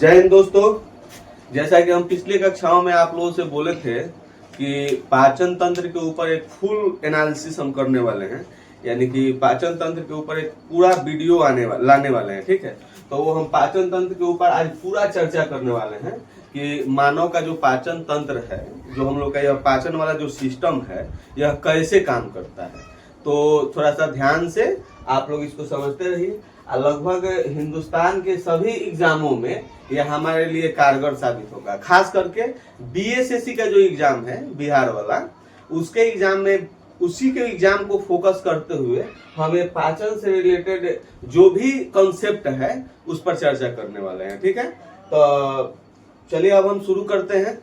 जय हिंद दोस्तों। जैसा कि हम पिछले कक्षाओं में आप लोगों से बोले थे कि पाचन तंत्र के ऊपर एक फुल एनालिसिस हम करने वाले हैं, यानी कि पाचन तंत्र के ऊपर एक पूरा वीडियो लाने वाले हैं। ठीक है, तो वो हम पाचन तंत्र के ऊपर आज पूरा चर्चा करने वाले हैं कि मानव का जो पाचन तंत्र है, जो हम लोग का यह पाचन वाला जो सिस्टम है, यह कैसे काम करता है। तो थोड़ा सा ध्यान से आप लोग इसको समझते रहिए। लगभग हिंदुस्तान के सभी एग्जामों में यह हमारे लिए कारगर साबित होगा। खास करके बीएसएससी का जो एग्जाम है बिहार वाला, उसके एग्जाम में उसी के एग्जाम को फोकस करते हुए हमें पाचन से रिलेटेड जो भी कॉन्सेप्ट है उस पर चर्चा करने वाले हैं। ठीक है, तो चलिए अब हम शुरू करते हैं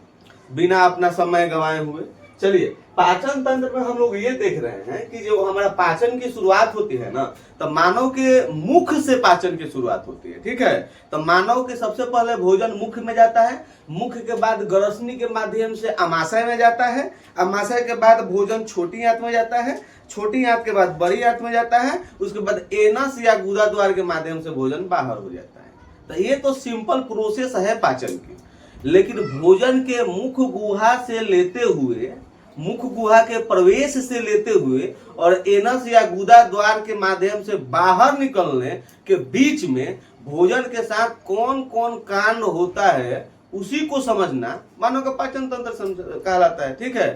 बिना अपना समय गंवाए हुए। चलिए, पाचन तंत्र में हम लोग ये देख रहे हैं कि जो हमारा पाचन की शुरुआत होती है ना, तो मानव के मुख से पाचन की शुरुआत होती है। ठीक है, तो मानव के सबसे पहले भोजन मुख में जाता है, मुख के बाद ग्रसनी के माध्यम से अमाशय में जाता है, अमाशय के बाद भोजन छोटी आंत में जाता है, छोटी आंत के बाद बड़ी आंत में जाता है, उसके बाद एनस या गुदा द्वार के माध्यम से भोजन बाहर हो जाता है। तो ये तो सिंपल प्रोसेस है पाचन की। लेकिन भोजन के मुख गुहा से लेते हुए, मुख गुहा के प्रवेश से लेते हुए और एनस या गुदा द्वार के माध्यम से बाहर निकलने के बीच में भोजन के साथ कौन कौन कांड होता है, उसी को समझना मानव का पाचन तंत्र कहलाता है। ठीक है,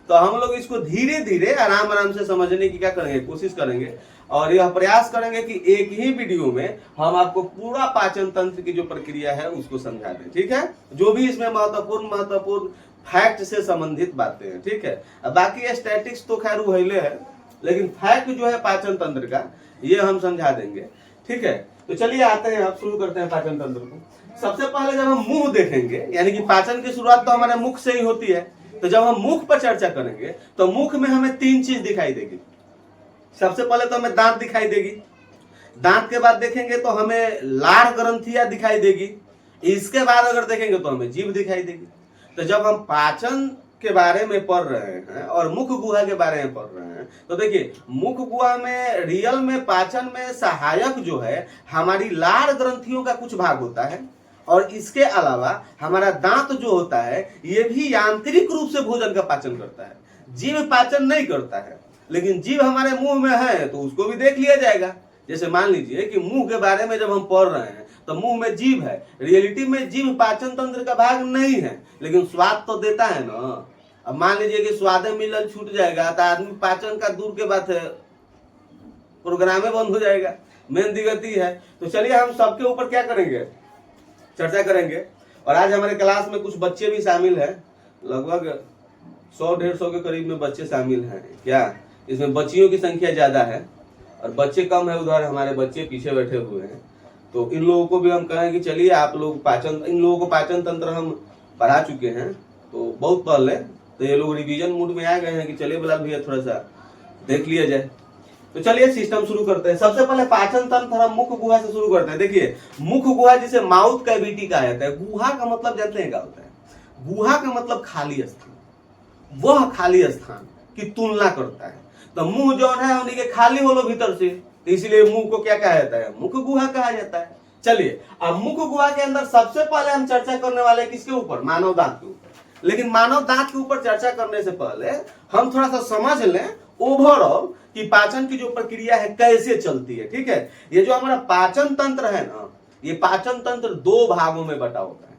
तो हम लोग इसको धीरे धीरे आराम आराम से समझने की क्या करेंगे, कोशिश करेंगे और यह प्रयास करेंगे कि एक ही वीडियो में हम आपको पूरा पाचन तंत्र की जो प्रक्रिया है उसको समझा दें। ठीक है, जो भी इसमें महत्वपूर्ण फैक्ट से संबंधित बातें हैं। ठीक है, अब बाकी स्टैटिक्स तो खैर उहले है, लेकिन फैक्ट जो है पाचन तंत्र का ये हम समझा देंगे। ठीक है, तो चलिए आते हैं, अब शुरू करते हैं पाचन तंत्र को। सबसे पहले जब हम मुंह देखेंगे, यानी कि पाचन की शुरुआत तो हमारे मुख से ही होती है, तो जब हम मुख पर चर्चा करेंगे तो मुख में हमें तीन चीज दिखाई देगी। सबसे पहले तो हमें दांत दिखाई देगी, दांत के बाद देखेंगे तो हमें लार ग्रंथियां दिखाई देगी, इसके बाद अगर देखेंगे तो हमें जीभ दिखाई देगी। तो जब हम पाचन के बारे में पढ़ रहे हैं और मुख गुहा के बारे में पढ़ रहे हैं, तो देखिए मुख गुहा में रियल में पाचन में सहायक जो है हमारी लार ग्रंथियों का कुछ भाग होता है, और इसके अलावा हमारा दांत जो होता है ये भी यांत्रिक रूप से भोजन का पाचन करता है। जीभ पाचन नहीं करता है, लेकिन जीभ हमारे मुंह में है तो उसको भी देख लिया जाएगा। जैसे मान लीजिए कि मुंह के बारे में जब हम पढ़ रहे हैं तो मुंह में जीभ है, रियलिटी में जीभ पाचन तंत्र का भाग नहीं है, लेकिन स्वाद तो देता है ना। अब मान लीजिए कि स्वाद मिलल छूट जाएगा तो आदमी पाचन का दूर के बात है, प्रोग्राम बंद हो जाएगा, मेन दिक्कत है। तो चलिए हम सबके ऊपर क्या करेंगे, चर्चा करेंगे। और आज हमारे क्लास में कुछ बच्चे भी शामिल हैं, लगभग 100-150 के करीब में बच्चे शामिल हैं। क्या इसमें बच्चियों की संख्या ज्यादा है और बच्चे कम है, उधर हमारे बच्चे पीछे बैठे हुए हैं। तो इन लोगों को भी हम कहें कि चलिए आप लोग पाचन, इन लोगों को पाचन तंत्र हम पढ़ा चुके हैं तो बहुत पहले, तो ये लोग रिवीजन मूड में आ गए हैं कि चलिए बिलाल भैया थोड़ा सा देख लिया जाए। तो चलिए सिस्टम शुरू करते हैं। सबसे पहले पाचन तंत्र हम मुख गुहा से शुरू करते हैं। देखिए मुख गुहा जिसे माउथ कैविटी कहा जाता है। गुहा का मतलब जानते हैं क्या होता है? गुहा का मतलब खाली स्थान, वह खाली स्थान की तुलना करता है। तो मुंह जो है उन्हीं के खाली हो लो भीतर से, तो इसलिए मुंह को क्या कहा जाता है, मुख गुहा कहा जाता है। चलिए अब मुख गुहा के अंदर सबसे पहले हम चर्चा करने वाले हैं किसके ऊपर, मानव दांत के ऊपर। लेकिन मानव दांत के ऊपर चर्चा करने से पहले हम थोड़ा सा समझ लें ओवरऑल कि पाचन की जो प्रक्रिया है कैसे चलती है। ठीक है, ये जो हमारा पाचन तंत्र है ना, ये पाचन तंत्र दो भागों में बटा होता है।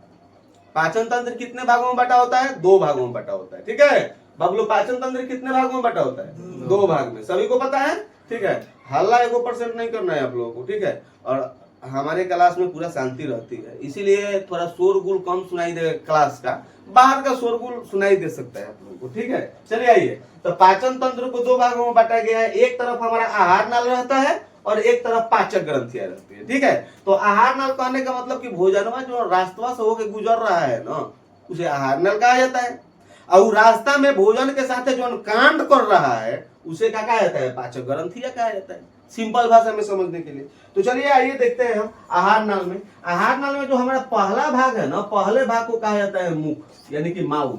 पाचन तंत्र कितने भागों में बटा होता है? दो भागों में बटा होता है। ठीक है बबलू, पाचन तंत्र कितने भागों में बटा होता है? दो भाग में। सभी को पता है? ठीक है, हल्ला 1% नहीं करना है आप लोगों को। ठीक है, और हमारे क्लास में पूरा शांति रहती है, इसीलिए थोड़ा शोरगुल कम सुनाई देगा क्लास का, बाहर का शोरगुल सुनाई दे सकता है आप लोगों को। ठीक है, चलिए आइए। तो पाचन तंत्र को दो भागों में बांटा गया है। एक तरफ हमारा आहार नाल रहता है और एक तरफ पाचक ग्रंथियां रहती है। ठीक है, तो आहार नाल कहने का मतलब कि भोजनवा जो रास्ता से होकर गुजर रहा है ना, उसे आहार नाल कहा जाता है। और रास्ता में भोजन के साथ जो कांड कर रहा है उसे क्या कहा जाता है? पाचक ग्रंथियां कहा जाता है, सिंपल भाषा में समझने के लिए। तो चलिए आइए देखते हैं हम आहार नाल में। आहार नाल में जो हमारा पहला भाग है ना, पहले भाग को कहा जाता है मुख, यानी कि माउथ,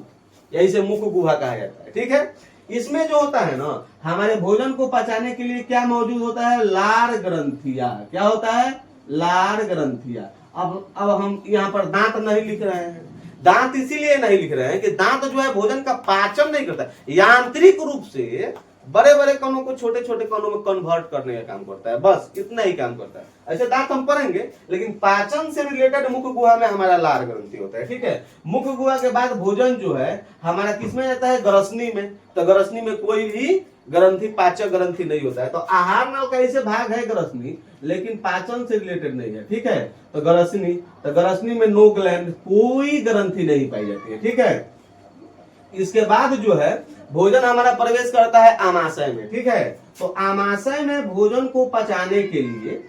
यही से मुख गुहा कहा जाता है। ठीक है, इसमें जो होता है ना, हमारे भोजन को पचाने के लिए क्या मौजूद होता है? लार ग्रंथिया। क्या होता है? लार ग्रंथिया। अब हम यहाँ पर दांत नहीं लिख रहे हैं। दांत इसीलिए नहीं लिख रहे हैं कि दांत जो है भोजन का पाचन नहीं करता, यांत्रिक रूप से बड़े बड़े कणों को छोटे छोटे कणों में कन्वर्ट करने का काम करता है, बस इतना ही काम करता है। ऐसे दांत हम पढ़ेंगे, लेकिन पाचन से रिलेटेड मुख्य गुहा में हमारा लार ग्रंथि होता है, ठीक है। मुख्य गुहा के बाद भोजन जो है हमारा किसमें जाता है, ग्रसनी में। तो ग्रसनी में कोई भी ग्रंथि पाचक ग्रंथि नहीं होता है। तो आहार नल का ऐसे भाग है ग्रसनी, लेकिन पाचन से रिलेटेड नहीं है, ठीक है। तो ग्रसनी में नो ग्लैंड, कोई ग्रंथि नहीं पाई जाती है, ठीक है। इसके बाद जो है भोजन हमारा प्रवेश करता है आमाशय में, ठीक है। तो आमाशय में भोजन को पचाने के लिए,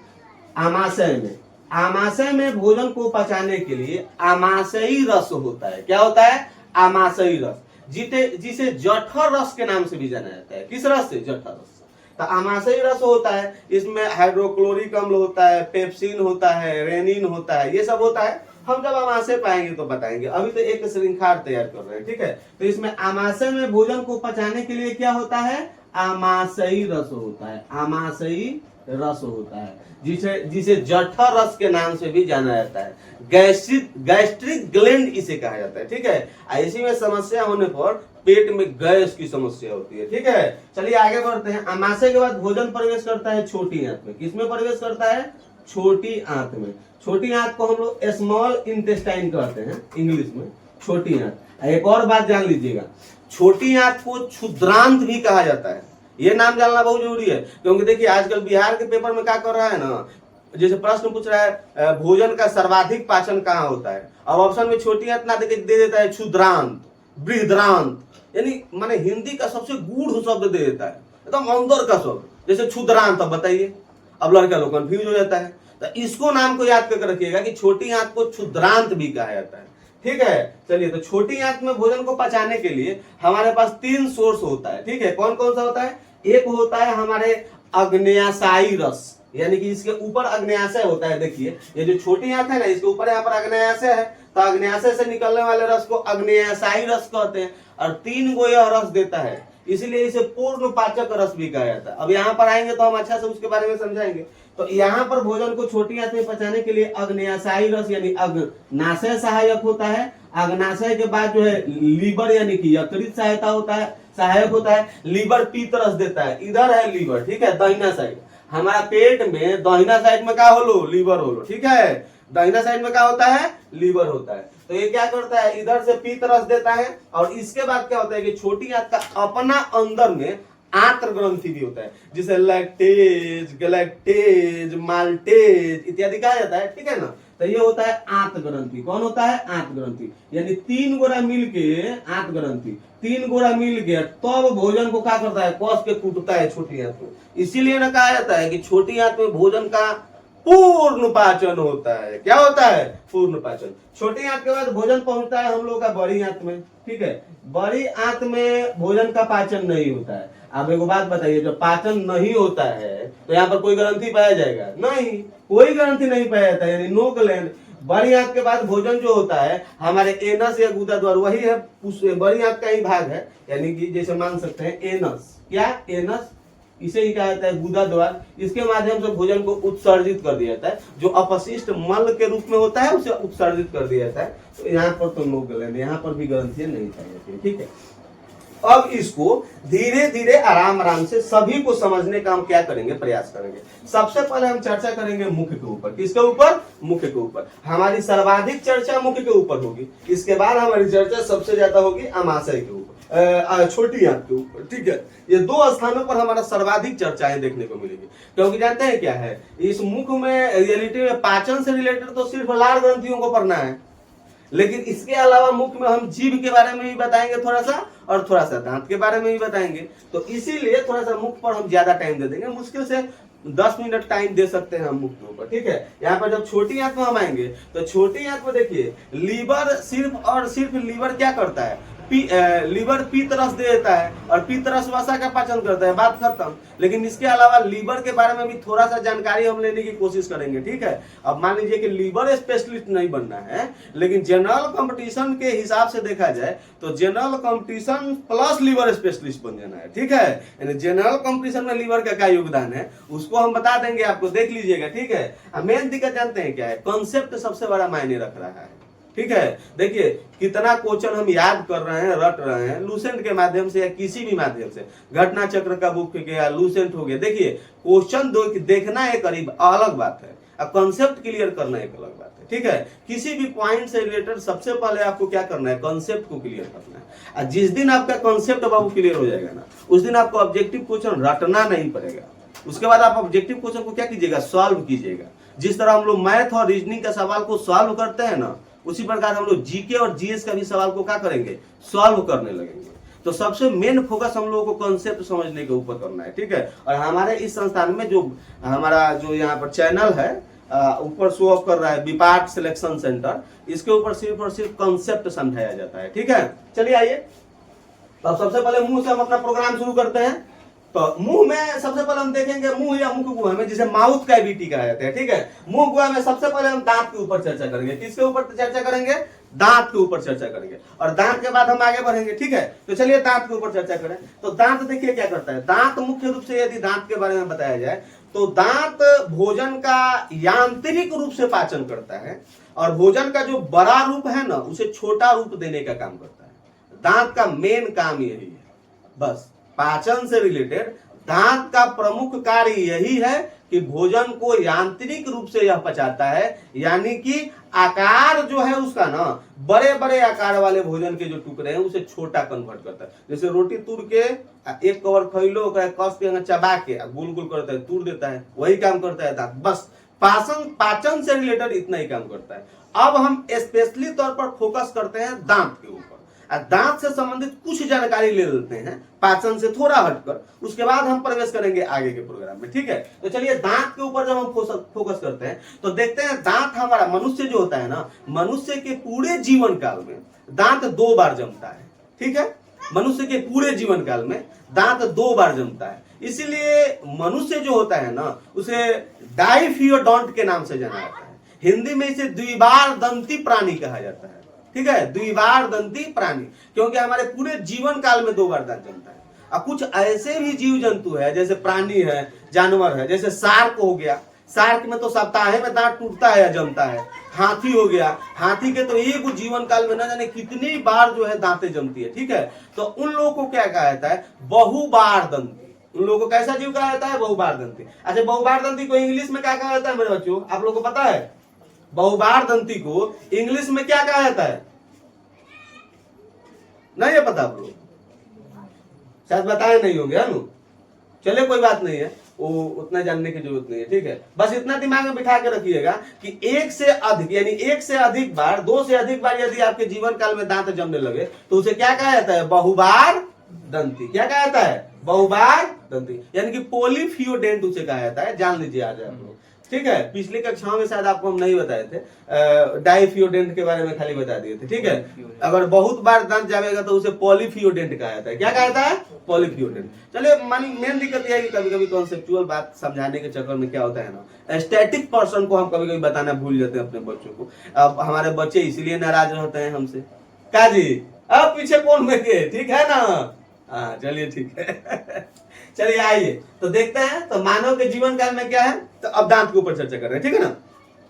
आमाशय में भोजन को पचाने के लिए आमाशयी रस होता है। क्या होता है, आमाशयी रस, जिसे जठर रस के नाम से भी जाना जाता है। किस रस से, जठर रस। तो आमाशयी रस होता है, इसमें हाइड्रोक्लोरिक अम्ल होता है, पेप्सिन होता है, रेनिन होता है, ये सब होता है। हम जब आमाशय पाएंगे तो बताएंगे, अभी तो एक श्रृंखला तैयार कर रहे हैं, ठीक है। तो इसमें आमाशय में भोजन को पचाने के लिए क्या होता है, आमाशयी रस होता है, आमाशयी रस होता है, जिसे जठर रस के नाम से भी जाना जाता है। गैस्ट्रिक ग्लैंड इसे कहा जाता है, ठीक है। इसी में समस्या होने पर पेट में गैस की समस्या होती है, ठीक है। चलिए आगे बढ़ते हैं। आमाशय के बाद भोजन प्रवेश करता है छोटी आंत में। किसमें प्रवेश करता है, छोटी आंत में। छोटी आंत को हम लोग स्मॉल इंटेस्टाइन कहते हैं इंग्लिश में, छोटी आंत। एक और बात जान लीजिएगा, छोटी आंत को क्षुद्रांत भी कहा जाता है। ये नाम जानना बहुत जरूरी है, क्योंकि देखिए आजकल बिहार के पेपर में क्या कर रहा है ना, जैसे प्रश्न पूछ रहा है भोजन का सर्वाधिक पाचन कहाँ होता है, अब ऑप्शन में छोटी आंत ना दे देता है क्षुद्रांत, बृहद्रांत, यानी माने हिंदी का सबसे गूढ़ शब्द दे देता है, एकदम अंदर का शब्द, जैसे क्षुद्रांत। अब बताइए, अब लड़का लोग कंफ्यूज हो जाता है। तो इसको नाम को याद करके रखिएगा कि छोटी आंत को क्षुद्रांत भी कहा जाता है, ठीक है। चलिए, तो छोटी आंत में भोजन को पचाने के लिए हमारे पास 3 सोर्स होता है, ठीक है। कौन कौन सा होता है, एक होता है हमारे अग्न्याशयी रस, यानी कि इसके ऊपर अग्न्याशय होता है। देखिए ये जो छोटी आंत है ना, इसके ऊपर यहाँ पर अग्न्याशय है, तो अग्न्याशय से निकलने वाले रस को अग्न्याशयी रस कहते हैं, और 3 गो यह रस देता है, इसीलिए इसे पूर्ण पाचक रस भी कहा जाता है। अब यहाँ पर आएंगे तो हम अच्छा से उसके बारे में समझाएंगे। तो यहाँ पर भोजन को छोटी आंत में पचाने के लिए अग्न्याशयी रस यानी अग्नाशय सहायक होता है। अग्नाशय के बाद जो है लीवर यानी कि यकृत सहायक होता है। लीवर पीत रस देता है, इधर है लीवर, ठीक है, दाहिना साइड। हमारा पेट में दाहिना साइड में क्या होलो, लीवर होलो, ठीक है। दाहिना साइड में क्या होता है, लीवर होता है। तो ये क्या करता है, इधर से पीत रस देता है, और इसके बाद क्या होता है कि छोटी आंत का अपना अंदर में आंत्र ग्रंथि भी होता है, जिसे लैक्टेज, गैलेक्टेज, माल्टेज इत्यादि कहा जाता है, ठीक है ना। तो ये होता है आंत्र ग्रंथि। कौन होता है, आंत्र ग्रंथि, यानी 3 गोरा मिलके आंत्र ग्रंथि, 3 गोरा मिल गया तब तो भोजन को क्या करता है, कस के कूटता है छोटी आंत में। इसीलिए ना कहा जाता है कि छोटी आंत में भोजन का पूर्ण पाचन होता है। क्या होता है, पूर्ण पाचन। छोटी आंत के बाद भोजन पहुंचता है हम लोग का बड़ी आंत में, ठीक है। बड़ी आंत में भोजन का पाचन नहीं होता है। अब एक बात बताइए, जब पाचन नहीं होता है तो यहाँ पर कोई ग्रंथि पाया जाएगा, नहीं, कोई ग्रंथि नहीं पाया जाता है, यानी नो ग्लैंड। बड़ी आंत के बाद भोजन जो होता है हमारे एनस या गुदा द्वार, वही है बड़ी आंत का ही भाग है, यानी कि जैसे मान सकते हैं एनस, क्या एनस, इसे ही कहा जाता है गुदा द्वार। इसके माध्यम से भोजन को उत्सर्जित कर दिया जाता है, जो अपशिष्ट मल के रूप में होता है उसे उत्सर्जित कर दिया जाता है। तो यहाँ पर तो नो ग्लैंड, यहाँ पर भी ग्रंथियां नहीं पाई जाती है, ठीक है। अब इसको धीरे धीरे आराम आराम से सभी को समझने का हम क्या करेंगे, प्रयास करेंगे। सबसे पहले हम चर्चा करेंगे मुख्य के ऊपर। किसके ऊपर, मुख्य के ऊपर। हमारी सर्वाधिक चर्चा मुख्य के ऊपर होगी। इसके बाद हमारी चर्चा सबसे ज्यादा होगी आमाशय के ऊपर, छोटी आंत के ऊपर, ठीक है। ये 2 स्थानों पर हमारा सर्वाधिक चर्चाएं देखने को मिलेगी, क्योंकि जानते हैं क्या है, इस मुख में रियलिटी में पाचन से रिलेटेड तो सिर्फ लार ग्रंथियों को पढ़ना है, लेकिन इसके अलावा मुख में हम जीभ के बारे में भी बताएंगे थोड़ा सा, और थोड़ा सा दांत के बारे में भी बताएंगे। तो इसीलिए थोड़ा सा मुख पर हम ज्यादा टाइम दे देंगे, मुश्किल से 10 मिनट टाइम दे सकते हैं हम मुख के ऊपर, ठीक है। यहाँ पर जब छोटी आंत में हम आएंगे तो छोटी आंत में देखिए लीवर सिर्फ और सिर्फ लीवर क्या करता है, लीवर पित्त रस दे देता है और पित्त रस वसा का पाचन करता है, बात खत्म। लेकिन इसके अलावा लीवर के बारे में भी थोड़ा सा जानकारी हम लेने की कोशिश करेंगे, ठीक है। अब मान लीजिए कि लीवर स्पेशलिस्ट नहीं बनना है, लेकिन जनरल कंपटीशन के हिसाब से देखा जाए तो general competition plus liver specialist बन जाना है, ठीक है। यानी जनरल कंपटीशन में लीवर का क्या योगदान है उसको हम बता देंगे आपको, देख लीजिएगा, ठीक है। मेन दिक्कत जानते हैं क्या है, कॉन्सेप्ट सबसे बड़ा मायने रख रहा है, ठीक है। देखिए कितना क्वेश्चन हम याद कर रहे हैं, रट रहे हैं लूसेंट के माध्यम से या किसी भी माध्यम से, घटना चक्र का बुक हो गया, लूसेंट हो गया। देखिए क्वेश्चन देखना एक अलग बात है, अब कॉन्सेप्ट क्लियर करना एक अलग बात है, ठीक है। किसी भी पॉइंट से रिलेटेड सबसे पहले आपको क्या करना है, कॉन्सेप्ट को क्लियर करना है। और जिस दिन आपका कॉन्सेप्ट बाबू क्लियर हो जाएगा ना, उस दिन आपको ऑब्जेक्टिव क्वेश्चन रटना नहीं पड़ेगा। उसके बाद आप ऑब्जेक्टिव क्वेश्चन को क्या कीजिएगा, सॉल्व कीजिएगा। जिस तरह हम लोग मैथ और रीजनिंग का सवाल को सॉल्व करते हैं ना, उसी प्रकार हम लोग जीके और जीएस का भी सवाल को क्या करेंगे, सॉल्व करने लगेंगे। तो सबसे मेन फोकस हम लोगों को कॉन्सेप्ट समझने के ऊपर करना है, ठीक है। और हमारे इस संस्थान में जो हमारा जो यहाँ पर चैनल है ऊपर शो ऑफ कर रहा है विपाट सिलेक्शन सेंटर, इसके ऊपर सिर्फ और सिर्फ कॉन्सेप्ट समझाया जाता है, ठीक है। चलिए आइए, तो सबसे पहले मुंह से हम अपना प्रोग्राम शुरू करते हैं। तो मुंह में सबसे पहले हम देखेंगे, मुंह या मुख गुहा में, जिसे माउथ कैविटी कहा जाता है, ठीक है। मुंह गुहा में सबसे पहले हम दांत के ऊपर चर्चा करेंगे। किसके ऊपर चर्चा करेंगे, दांत के ऊपर चर्चा करेंगे, और दांत के बाद हम आगे बढ़ेंगे, ठीक है। तो चलिए दांत के ऊपर चर्चा करें। तो दांत देखिए क्या करता है, दांत मुख्य रूप से यदि दांत के बारे में बताया जाए तो दांत भोजन का यांत्रिक रूप से पाचन करता है, और भोजन का जो बड़ा रूप है ना उसे छोटा रूप देने का काम करता है। दांत का मेन काम यही है, बस पाचन से रिलेटेड दांत का प्रमुख कार्य यही है कि भोजन को यांत्रिक रूप से यह पचाता है, यानी कि आकार जो है उसका ना, बड़े बड़े आकार वाले भोजन के जो टुकड़े हैं उसे छोटा कन्वर्ट करता है। जैसे रोटी तूड़ के एक कवर खैलो कस के चबा के गोल गोल करता है, तूड़ देता है, वही काम करता है दांत। बस पाचन से रिलेटेड इतना ही काम करता है। अब हम स्पेशली तौर पर फोकस करते हैं दांत के ऊपर, दांत से संबंधित कुछ जानकारी ले लेते हैं पाचन से थोड़ा हटकर, उसके बाद हम प्रवेश करेंगे आगे के प्रोग्राम में, ठीक है। तो चलिए दांत के ऊपर जब हम फोकस करते हैं तो देखते हैं दांत हमारा मनुष्य जो होता है ना, मनुष्य के पूरे जीवन काल में दांत 2 बार जमता है, ठीक है। मनुष्य के पूरे जीवन काल में दांत 2 बार जमता है, इसीलिए मनुष्य जो होता है ना उसे डाइफियोडोंट के नाम से जाना जाता है। हिंदी में इसे द्विबार दंती प्राणी कहा जाता है, ठीक है, द्विबार दंती प्राणी, क्योंकि हमारे पूरे जीवन काल में 2 बार दांत जमता है। अब कुछ ऐसे भी जीव जंतु है, जैसे प्राणी है, जानवर है, जैसे शार्क हो गया, शार्क में तो सप्ताह में दांत टूटता है या जमता है। हाथी हो गया, हाथी के तो एक जीवन काल में न जाने कितनी बार जो है दांतें जमती है, ठीक है। तो उन लोगों को क्या कहा जाता है, बहुबार दंती। उन लोगों को कैसा जीव कहा जाता है, बहुबार दंती। अच्छा, बहुबार दंती को इंग्लिश में क्या कहा जाता है मेरे बच्चों, आप लोगों को पता है? बहुबार दंती को इंग्लिश में क्या कहा जाता है, नहीं है पता आप लोग? शायद बताए नहीं होंगे, है ना। चलिए कोई बात नहीं है, वो उतना जानने की जरूरत नहीं है, ठीक है। बस इतना दिमाग में बिठा के रखिएगा कि एक से अधिक, यानी एक से अधिक बार, 2 से अधिक बार यदि आपके जीवन काल में दांत जमने लगे तो उसे क्या कहा जाता है, बहुबार दंती। क्या कहा जाता है, बहुबार दंती, यानी कि पॉलीफियोडेंट उसे कहा जाता है। जान लीजिए आज आप लोग, ठीक है। पिछली कक्षाओं में शायद आपको हम नहीं बताए थे, डाइफियोडेंट के बारे में खाली बता दिए थे, ठीक है। अगर बहुत बार दांत जाएगा तो उसे पॉलीफियोडेंट कहा जाता है। क्या कहा जाता है, पॉलीफियोडेंट। चलिए मेन दिक्कत यह है कि कभी कभी कॉन्सेप्चुअल बात समझाने के चक्कर में क्या होता है ना, स्टैटिक पर्सन को हम कभी कभी बताना भूल जाते हैं अपने बच्चों को। अब हमारे बच्चे इसलिए नाराज रहते हैं हमसे, क्या जी अब पीछे कौन में के, ठीक है ना। हाँ चलिए ठीक है। चलिए आइए तो देखते हैं, तो मानव के जीवन काल में क्या है, तो अब दांत के ऊपर चर्चा कर रहे हैं, ठीक है ना।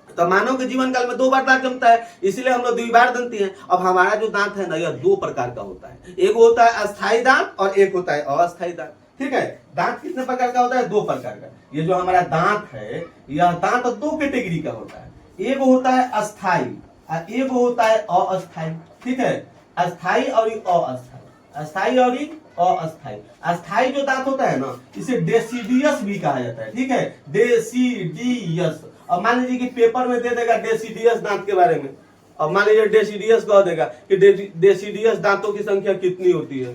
तो मानव के जीवन काल में 2 बार दांत जमता है, इसीलिए हम लोग द्विबार दंती हैं। अब हमारा जो दांत है ना, यह 2 प्रकार का होता है, एक होता है अस्थायी दांत और एक होता है अस्थायी दांत, ठीक है। दांत कितने प्रकार का होता है, 2 प्रकार का। ये जो हमारा दांत है, यह दांत 2 कैटेगरी का होता है, एक होता है अस्थायी और एक होता है अस्थायी, ठीक है। अस्थायी और अस्थायी, अस्थायी और अस्थायी। अस्थायी जो दांत होता है ना, इसे डेसिडियस भी कहा जाता है, ठीक है, डेसिडियस। अब मान लीजिए कि पेपर में दे देगा डेसिडियस दांत के बारे में, अब मान लीजिए डेसिडियस कह देगा कि डेसिडियस दांतों की संख्या कितनी होती है,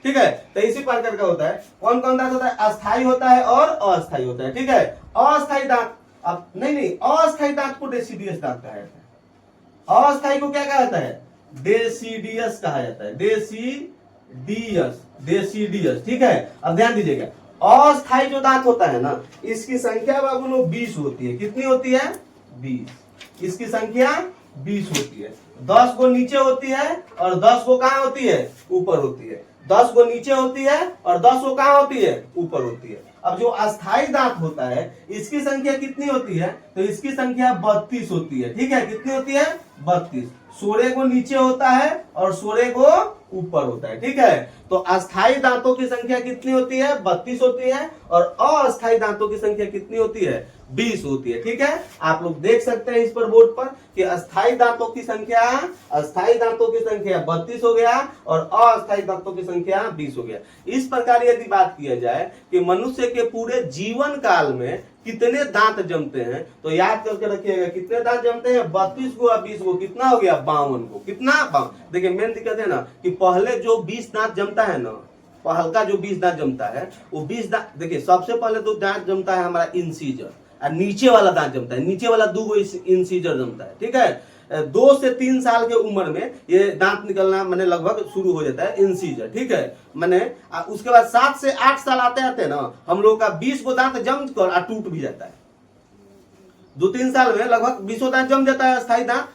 ठीक है। तो इसी प्रकार का होता है। कौन कौन दांत होता है, अस्थायी होता है और अस्थायी होता है, ठीक है। अस्थायी दांत, अब नहीं, अस्थायी दांत को डेसिडियस दांत कहा जाता है। अस्थायी को क्या कहा जाता है, डेसिडियस कहा जाता है, डेसिडियस, डेसिडियस। ठीक है, अब ध्यान दीजिएगा, अस्थाई जो दांत होता है ना, इसकी संख्या बाबू लोग 20 होती है। कितनी होती है? 20। इसकी संख्या 20 होती है। 10 गो नीचे होती है और 10 गो कहाँ होती है? ऊपर होती है। 10 गो नीचे होती है और 10 गो कहाँ होती है? ऊपर होती है। अब जो अस्थाई दांत होता है इसकी संख्या कितनी होती है? तो इसकी संख्या 32 होती है। ठीक है, कितनी होती है? 32। 16 गो नीचे होता है और 16 गो ऊपर होता है। ठीक है, तो अस्थाई दांतों की संख्या कितनी होती है? 32 होती है। और अस्थाई दांतों की संख्या कितनी होती है? 20 होती है। ठीक है, आप लोग देख सकते हैं इस पर बोर्ड पर कि अस्थाई दांतों की संख्या, अस्थाई दांतों की संख्या 32 हो गया और अस्थाई दांतों की संख्या 20 हो गया। इस प्रकार यदि बात किया जाए कि मनुष्य के पूरे जीवन काल में कितने दांत जमते हैं, तो याद करके रखिएगा कितने दांत जमते हैं? 32 गो और 20 गो, कितना हो गया? 52 गो। कितना? 52। देखिए मेन दिक्कत है ना कि पहले जो 20 दांत जमता है ना, हल्का जो 20 दांत जमता है वो 20 दांत, देखिए सबसे पहले तो दांत जमता है हमारा इंसीजर, और नीचे वाला दांत जमता है, नीचे वाला 2 गो इंसीजर जमता है। ठीक है, 2 से 3 साल के उम्र में ये दांत निकलना मैंने लगभग शुरू हो जाता है, इंसीजर। ठीक है, मैंने उसके बाद 7 से 8 साल आते आते ना हम लोगों का 20 गो दांत जम कर टूट भी जाता है। 2-3 साल में लगभग 20 दांत जम जाता है अस्थाई दांत,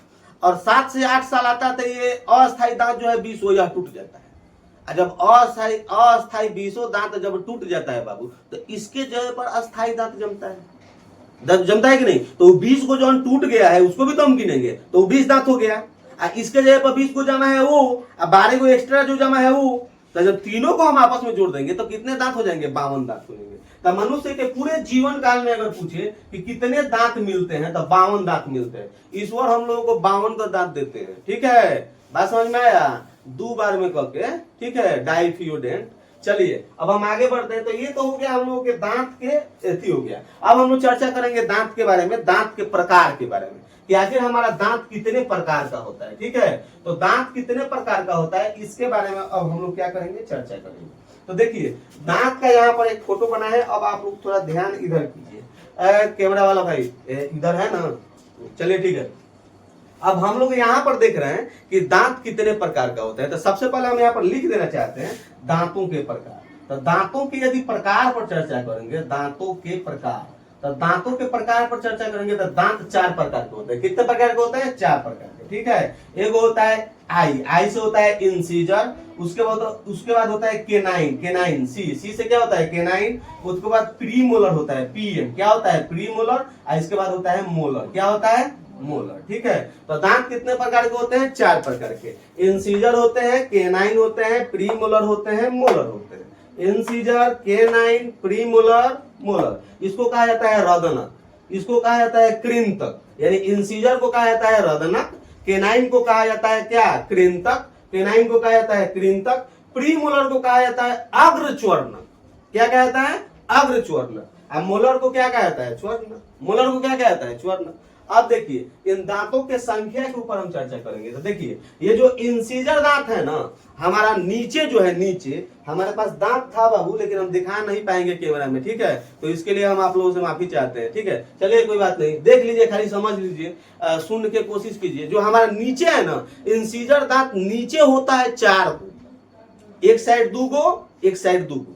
और 7 से 8 साल आता है ये अस्थाई दांत जो है 20 यह टूट जाता है। जब अस्थाई 20 दांत जब टूट जाता है बाबू, तो इसके जगह पर अस्थाई दांत जमता है। जमता है कि नहीं? तो 20 को जो टूट गया है उसको भी तो हम गिनेंगे, तो 20 दांत हो गया। इसके जगह पर 20 को जमा है वो, 12 को एक्स्ट्रा जो जमा है वो, तो जब तीनों को हम आपस में जोड़ देंगे तो कितने दांत हो जाएंगे? 52 दांत हो जाएंगे। तो मनुष्य के पूरे जीवन काल में अगर पूछे कि कितने दांत मिलते हैं, तो 52 दांत मिलते हैं। ईश्वर हम लोगों को 52 का दांत देते हैं। ठीक है, बात समझ में आया? 2 बार में करके। ठीक है, डाइफियोडेंट। चलिए अब हम आगे बढ़ते हैं। तो ये तो हो गया हम लोगों के दांत के एथी हो गया। अब हम लोग चर्चा करेंगे दांत के बारे में, दांत के प्रकार के बारे में कि आखिर हमारा दांत कितने प्रकार का होता है। ठीक है, तो दांत कितने प्रकार का होता है इसके बारे में अब हम लोग क्या करेंगे? चर्चा करेंगे। तो देखिए दांत का यहाँ पर एक फोटो बना है। अब आप लोग थोड़ा ध्यान इधर कीजिए, कैमरा वाला भाई इधर है ना? चलिए ठीक है, अब हम लोग यहाँ पर देख रहे हैं कि दांत कितने प्रकार का होता है। तो सबसे पहले हम यहाँ पर लिख देना चाहते हैं दांतों के प्रकार। तो दांतों के यदि प्रकार पर चर्चा करेंगे, दांतों के प्रकार, तो दांतों के प्रकार पर चर्चा करेंगे तो दांत 4 प्रकार के होते हैं। कितने प्रकार के होते हैं? 4 प्रकार के। ठीक है, एक होता है आई से होता है इंसीजर, उसके बाद होता है केनाइन, केनाइन सी से क्या होता है? केनाइन। उसके बाद प्रीमोलर होता है, पीएम क्या होता है? प्रीमोलर। इसके बाद होता है मोलर, क्या होता है? मोलर। ठीक है, तो दांत कितने प्रकार के होते हैं? 4 प्रकार के। इंसीजर होते हैं, केनाइन होते हैं, प्रीमोलर होते हैं, मोलर होते हैं। Incisor, canine, premolar, molar. इसको कहा जाता है रदनक, इसको कहा जाता है कृंतक। यानी इंसीजर को कहा जाता है रदनक, केनाइन को कहा जाता है क्या? कृंतक। केनाइन को कहा जाता है कृंतक। प्रीमोलर को कहा जाता है अग्रच्वर्णक। क्या कहा जाता है? अग्रच्वर्णक। अब मोलर को क्या कहा जाता है? च्वर्णक। मोलर को क्या कहा जाता है? च्वर्णक। अब देखिए इन दांतों के संख्या के ऊपर हम चर्चा करेंगे। तो देखिए ये जो इंसीजर दांत है ना, हमारा नीचे जो है, नीचे हमारे पास दांत था बाबू, लेकिन हम दिखा नहीं पाएंगे कैमरा में। ठीक है, तो इसके लिए हम आप लोगों से माफी चाहते हैं। ठीक है, चलिए कोई बात नहीं, देख लीजिए, खाली समझ लीजिए, सुन के कोशिश कीजिए। जो हमारा नीचे है ना, इंसीजर दांत नीचे होता है 4 को, एक साइड 2 गो, एक साइड 2 गो,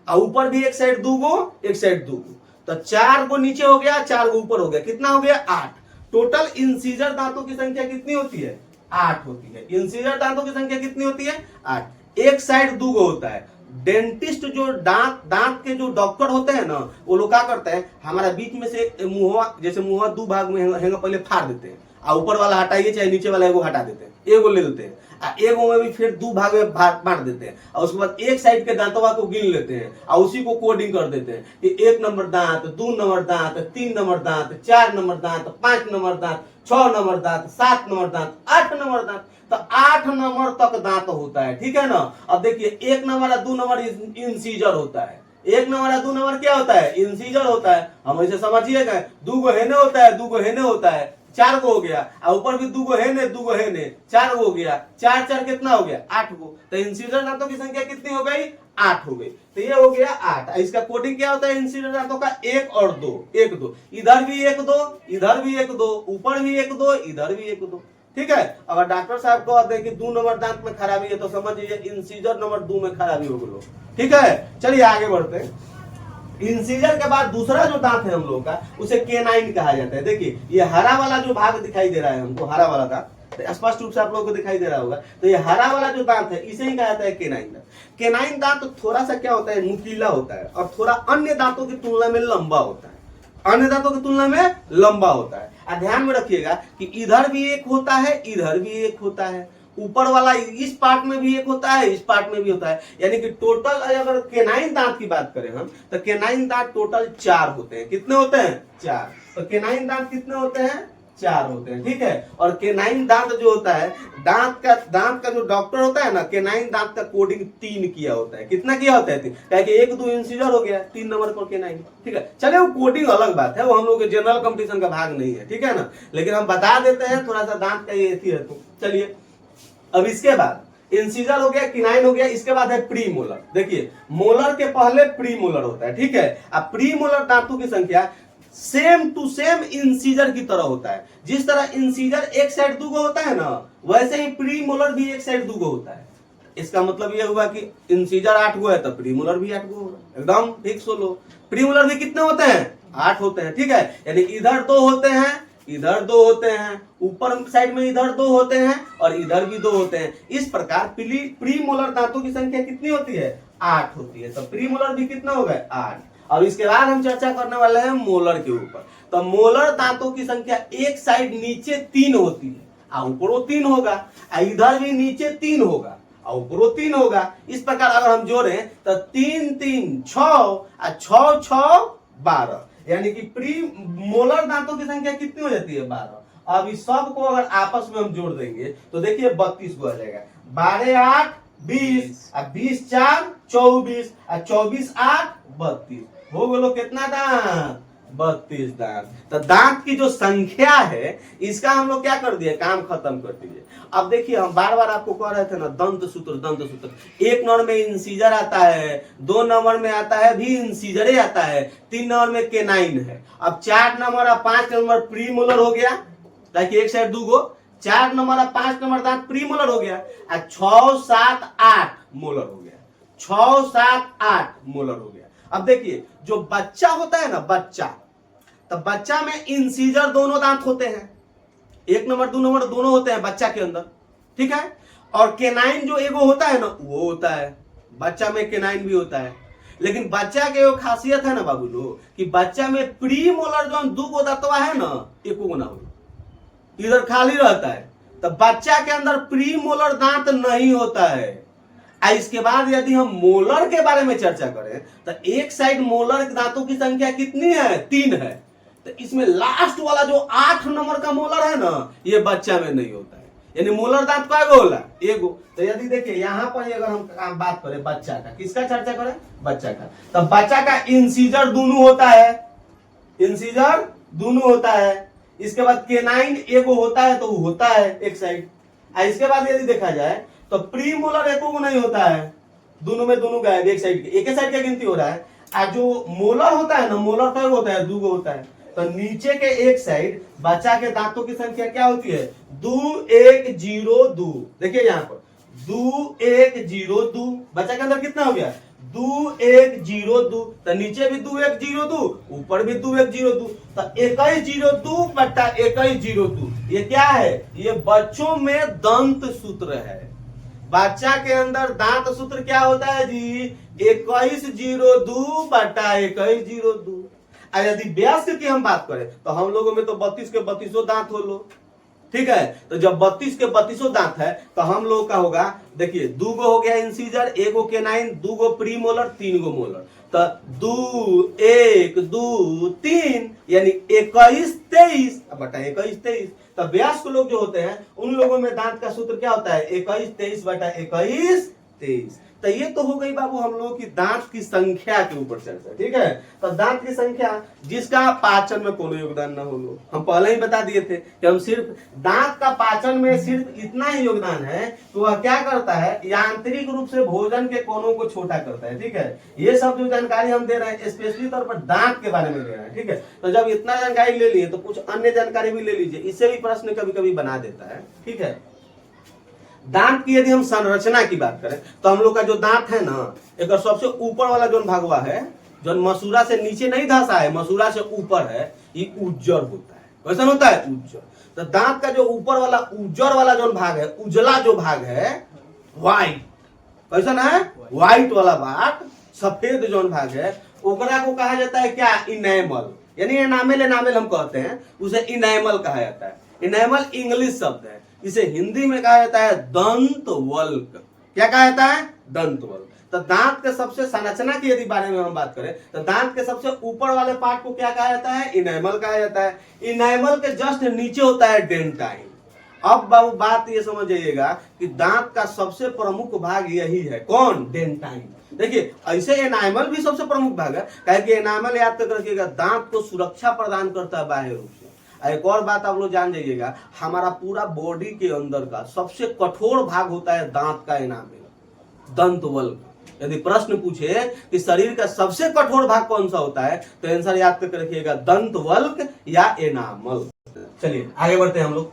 और ऊपर भी एक साइड 2 गो, एक साइड 2 गो। तो 4 को नीचे हो गया, 4 को ऊपर हो गया, कितना हो गया? 8। टोटल इंसीजर दांतों की संख्या कितनी होती है? 8 होती है। इंसीजर दांतों की संख्या कितनी होती है? 8। एक साइड 2 गो होता है। डेंटिस्ट जो दांत के जो डॉक्टर होते हैं ना, वो लोग क्या करते हैं, हमारा बीच में से मुंहवा, जैसे मुंहवा 2 भाग में हैंगा, पहले फाड़ देते हैं, और ऊपर वाला हटाइए चाहे नीचे वाला एगो हटा देते हैं, एगो ले लेते हैं, एगो में भी फिर 2 भाग में बांट देते हैं, और उसके बाद एक साइड के दांतवा को गिन लेते हैं और उसी को कोडिंग कर देते हैं कि 1 नंबर दांत, 2 नंबर दांत, 3 नंबर दांत, 4 नंबर दांत, 5 नंबर दांत, 6 नंबर दांत, 7 नंबर दांत, 8 नंबर दांत। तो 8 नंबर तक दांत होता है। ठीक है ना? अब देखिए 1 नंबर या 2 नंबर इंसीजर होता है। 1 नंबर या 2 नंबर क्या होता है? इंसीजर होता है। हम ऐसे समझिएगा, 2 गो हेने होता है, 2 गो हेने होता है, 4 गो हो गया, और ऊपर भी 2 गो हेने, 2 गो हेने, 4 गो हो गया, 4 4 कितना हो गया? 8 गो। तो इंसीजर दांतों की संख्या कितनी हो गई? 8 हो गई। तो ये हो गया 8। इसका कोडिंग क्या होता है इंसीजर दांतों का? 1 और 2, 1 2, इधर भी 1 2, इधर भी 1 2, ऊपर भी 1 2, इधर भी 1 2। ठीक है। अगर डॉक्टर साहब कहते हैं कि 2 नंबर दांत में खराबी है तो समझ लीजिए इंसीजर नंबर 2 में खराबी हो गई। ठीक है, चलिए आगे बढ़ते हैं। इंसीजर के बाद दूसरा जो दांत है हम लोग का उसे केनाइन कहा जाता है। देखिए ये हरा वाला जो भाग दिखाई दे रहा है हमको, हरा वाला दांत तो स्पष्ट रूप से आप लोगों को दिखाई दे रहा होगा, तो ये हरा वाला जो दांत है इसे ही कहा जाता है केनाइन दांत। केनाइन दांत तो थोड़ा सा क्या होता है, नुकीला होता है और थोड़ा अन्य दांतों की तुलना में लंबा होता है, अन्य दांतों की तुलना में लंबा होता है। और ध्यान में रखिएगा कि इधर भी एक होता है, इधर भी एक होता है, ऊपर वाला इस पार्ट में भी एक होता है, इस पार्ट में भी होता है। यानी कि टोटल अगर केनाइन दांत की बात करें हम तो केनाइन दांत टोटल 4 होते हैं। कितने होते हैं? 4। तो केनाइन दांत कितने होते हैं? 4 होते हैं। ठीक है, और केनाइन दांत जो होता है, दांत का जो डॉक्टर होता है ना, केनाइन दांत का कोडिंग 3 किया होता है। कितना किया होता है? 3। क्या कि 1 2 इंसीजर हो गया, 3 नंबर पर केनाइन। ठीक है, चले वो कोडिंग अलग बात है, वो हम लोग के जनरल कंपटीशन का भाग नहीं है। ठीक है ना, लेकिन हम बता देते हैं थोड़ा सा दांत का ये है। तो चलिए अब इसके बाद इंसीजर हो गया, किनाइन हो गया, इसके बाद है प्री मोलर। देखिए मोलर के पहले प्री मोलर होता है। ठीक है, अब प्री मोलर दांतों की संख्या सेम टू सेम इंसीजर की तरह होता है। जिस तरह इंसीजर एक साइड 2 होता है ना, वैसे ही प्री मोलर भी एक साइड 2 होता है। इसका मतलब यह हुआ कि इंसीजर 8 है तो प्री मोलर भी 8 होगा। एकदम ठीक सुनो, प्री मोलर भी कितने होते हैं? 8 होते हैं। ठीक है, यानी इधर 2 होते हैं, इधर 2 होते हैं, ऊपर साइड में इधर 2 होते हैं और इधर भी 2 होते हैं। इस प्रकार प्री मोलर दांतों की संख्या कितनी होती है? 8 होती है। तो प्री मोलर भी कितना हो गए? 8। और इसके बाद हम चर्चा करने वाले हैं मोलर के ऊपर। तो मोलर दांतों की संख्या एक साइड नीचे 3 होती है और ऊपर 3 होगा, इधर भी नीचे 3 होगा और ऊपर 3 होगा। इस प्रकार अगर हम जोड़ें तो 3 3 6 और 6 6 12, यानी कि प्री मोलर दांतों की संख्या कितनी हो जाती है? 12। अब इस सब को अगर आपस में हम जोड़ देंगे तो देखिए 32 को आ जाएगा। 12 8 20 और 20 4 24 और 24 8 32 हो गलो कितना दांत? 32 दांत। तो दांत की जो संख्या है इसका हम लोग क्या कर दिए? काम खत्म कर दिए। अब देखिए हम बार बार आपको कह रहे थे ना, दंत सूत्र दंत सूत्र। 1 नंबर में इंसीजर आता है, 2 नंबर में आता है भी इंसीजर ही आता है, 3 नंबर में केनाइन है। अब 4 नंबर और 5 नंबर प्री मोलर हो गया, ताकि एक साइड 2 4 नंबर और 5 नंबर दांत प्री मोलर हो गया और 6 7 8 मोलर हो गया, 6 7 8 मोलर हो गया। अब देखिए जो बच्चा होता है ना, बच्चा, तो बच्चा में इंसीजर दोनों दांत होते हैं, 1 नंबर 2 नंबर दोनों होते हैं बच्चा के अंदर। ठीक है, और केनाइन जो एगो होता है ना वो होता है, बच्चा में केनाइन भी होता है। लेकिन बच्चा के वो खासियत है ना बाबू लोग कि बच्चा में प्री मोलर जो 2 दांतवा है ना, एको ना हो, इधर खाली रहता है। तो बच्चा के अंदर प्री मोलर दांत नहीं होता है। इसके बाद यदि हम मोलर के बारे में चर्चा करें तो एक साइड मोलर दांतों की संख्या कितनी है? 3 है। तो इसमें लास्ट वाला जो 8 नंबर का मोलर है ना, ये बच्चा में नहीं होता है। यानी मोलर दांत का होला एगो। तो यदि देखिए यहाँ पर अगर हम बात करें बच्चा का, किसका चर्चा करें? बच्चा का। तो बच्चा का इंसीजर दोनों होता है, इंसीजर दोनों होता है। इसके बाद केनाइन एगो होता है तो वो होता है एक साइड। इसके बाद यदि देखा जाए तो प्री मोलर एको को नहीं होता है, दोनों में दोनों गायब, एक साइड के, एक साइड का गिनती हो रहा है। और जो मोलर होता है ना, मोलर का होता है 2 होता है। तो नीचे के एक साइड बच्चा के दांतों की संख्या क्या होती है? 2 1 0 2। देखिए यहाँ पर 2 1 0 2, बच्चा के अंदर कितना हो गया? 2 1 0 2। तो नीचे भी 2 1 0 2, ऊपर भी 2 1 0 2। तो 21 0 2 बट्टा 21 0 2, ये क्या है? ये बच्चों में दंत सूत्र है। बच्चा के अंदर दांत सूत्र क्या होता है जी? 21 0 2 बटा 21 0 2। यदि वयस्क की हम बात करें तो हम लोगों में तो 32 के 32 दांत हो लो। ठीक है, तो जब 32 के 32 दांत है तो हम लोग का होगा, देखिए 2 हो गया incisor, 1 canine, 2 pre molar, 3 molar. तो 2 1 2 3 यानी 21 23 बटा 21 23। तो वयस्क लोग जो होते हैं उन लोगों में दांत का सूत्र क्या होता है? 21 23 बटा 21 23। तो ये तो हो गई बाबू हम लोगों की दांत की संख्या के ऊपर चर्चा, ठीक है। तो दांत की संख्या जिसका पाचन में कोनो योगदान ना हो, लो हम पहले ही बता दिए थे कि हम सिर्फ दांत का पाचन में सिर्फ इतना ही योगदान है तो वह क्या करता है, यांत्रिक रूप से भोजन के कोनों को छोटा करता है, ठीक है। ये सब जो जानकारी हम दे रहे हैं स्पेशली तौर पर दांत के बारे में दे रहे हैं, ठीक है। तो जब इतना जानकारी ले लिए तो कुछ अन्य जानकारी भी ले लीजिए, इससे भी प्रश्न कभी कभी बना देता है, ठीक है। दांत की यदि हम संरचना की बात करें तो हम लोग का जो दांत है ना, एक सबसे ऊपर वाला जो भागवा है, जो मसूरा से नीचे नहीं धंसा है, मसूरा से ऊपर है, ये उज्जर होता है। वैसा होता है उज्जर। तो दांत का जो ऊपर वाला उज्जर वाला जो भाग है, उजला जो भाग है, व्हाइट, कैसा है, व्हाइट वाला भाग, सफेद जो भाग है, ओकरा को कहा जाता है क्या, इनेमल, यानी एनामेल, एनामेल हम कहते हैं उसे इनेमल कहा जाता है। इनेमल इंग्लिश शब्द है, इसे हिंदी में कहा जाता है दंत वल्क। क्या कहा जाता है, दंत वल्क। तो दांत के सबसे संरचना की यदि बारे में हम बात करें तो दांत के सबसे ऊपर वाले पार्ट को क्या कहा जाता है, इनेमल कहा जाता है। इनेमल के जस्ट नीचे होता है डेंटाइन। अब बाबू बात ये समझ जाइएगा कि दांत का सबसे प्रमुख भाग यही है, कौन, डेंटाइन। देखिए ऐसे एनामल भी सबसे प्रमुख भाग है, क्योंकि एनामल याद तक रखिएगा दांत को सुरक्षा प्रदान करता है बाह्य रूप से। एक और बात आप लोग जान जाइएगा, हमारा पूरा बॉडी के अंदर का सबसे कठोर भाग होता है दांत का एनामेल, दंत वल्क। यदि प्रश्न पूछे कि शरीर का सबसे कठोर भाग कौन सा होता है तो आंसर याद करके रखिएगा, दंत वल्क या एनामल। चलिए आगे बढ़ते हैं हम लोग।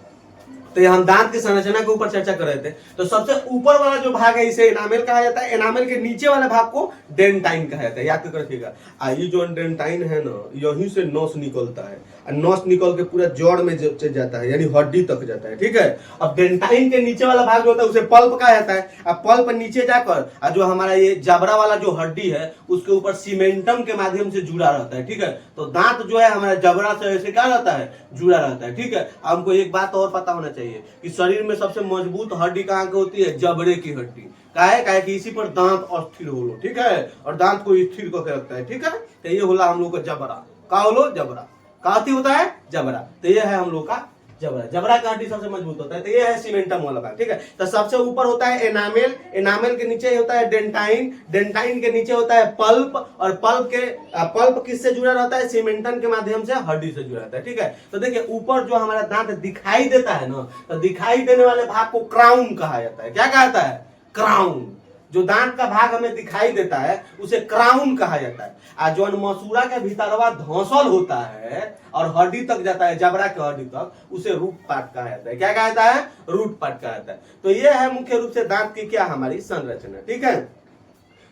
तो हम दांत की संरचना के ऊपर चर्चा कर रहे थे। तो सबसे ऊपर वाला जो भाग है इसे एनामेल कहा जाता है, एनामेल के नीचे वाले भाग को डेंटाइन कहा जाता है, याद कर रखिएगा। ये जो डेंटाइन है ना, यहीं से नस निकलता है, नस निकल के पूरा जड़ में जाता है, यानी हड्डी तक जाता है, ठीक है। अब डेंटाइन के नीचे वाला भाग जो होता है उसे पल्प कहा जाता है। अब पल्प नीचे जाकर जो हमारा ये जबड़ा वाला जो हड्डी है उसके ऊपर सीमेंटम के माध्यम से जुड़ा रहता है, ठीक है। तो दांत जो है हमारा जबड़ा से ऐसे क्या रहता है, जुड़ा रहता है, ठीक है। हमको एक बात और पता होना चाहिए कि शरीर में सबसे मजबूत हड्डी कहाँ की होती है, जबड़े की हड्डी। काहे कि इसी पर दांत अस्थिर होलो, ठीक है, और दांत को स्थिर करके रखता है, ठीक है। तो ये होला हम लोग का जबड़ा, का होलो, जबड़ा काती होता है, जबड़ा। तो ये है हम लोग का जबड़ा, जबड़ा का हड्डी सबसे मजबूत होता है। तो ये है सीमेंटम वाला भाग, ठीक है। तो सबसे ऊपर होता है एनामेल, एनामेल के नीचे होता है डेंटाइन, डेंटाइन के नीचे होता है पल्प, और पल्प किससे जुड़ा रहता है, सीमेंटम के माध्यम से हड्डी से जुड़ा रहता है, ठीक है। तो देखिए ऊपर जो हमारा दांत दिखाई देता है ना, तो दिखाई देने वाले भाग को क्राउन कहा जाता है। क्या कहा जाता है, क्राउन। जो दांत का भाग हमें दिखाई देता है उसे क्राउन कहा जाता है। और जो मसूरा के भीतरवा धौसल होता है और हड्डी तक जाता है, जबड़ा के हड्डी तक, उसे रूट पार्ट कहा जाता है। क्या कहा जाता है, रूट पार्ट कहा जाता है। तो ये है मुख्य रूप से दांत की क्या, हमारी संरचना, ठीक है।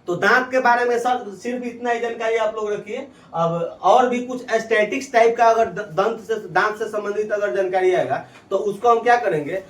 तो दांत के बारे में सिर्फ इतना ही जानकारी आप लोग रखिए। अब और भी कुछ एस्थेटिक्स टाइप का अगर दांत से संबंधित अगर जानकारी आएगा तो उसको हम क्या करेंगे,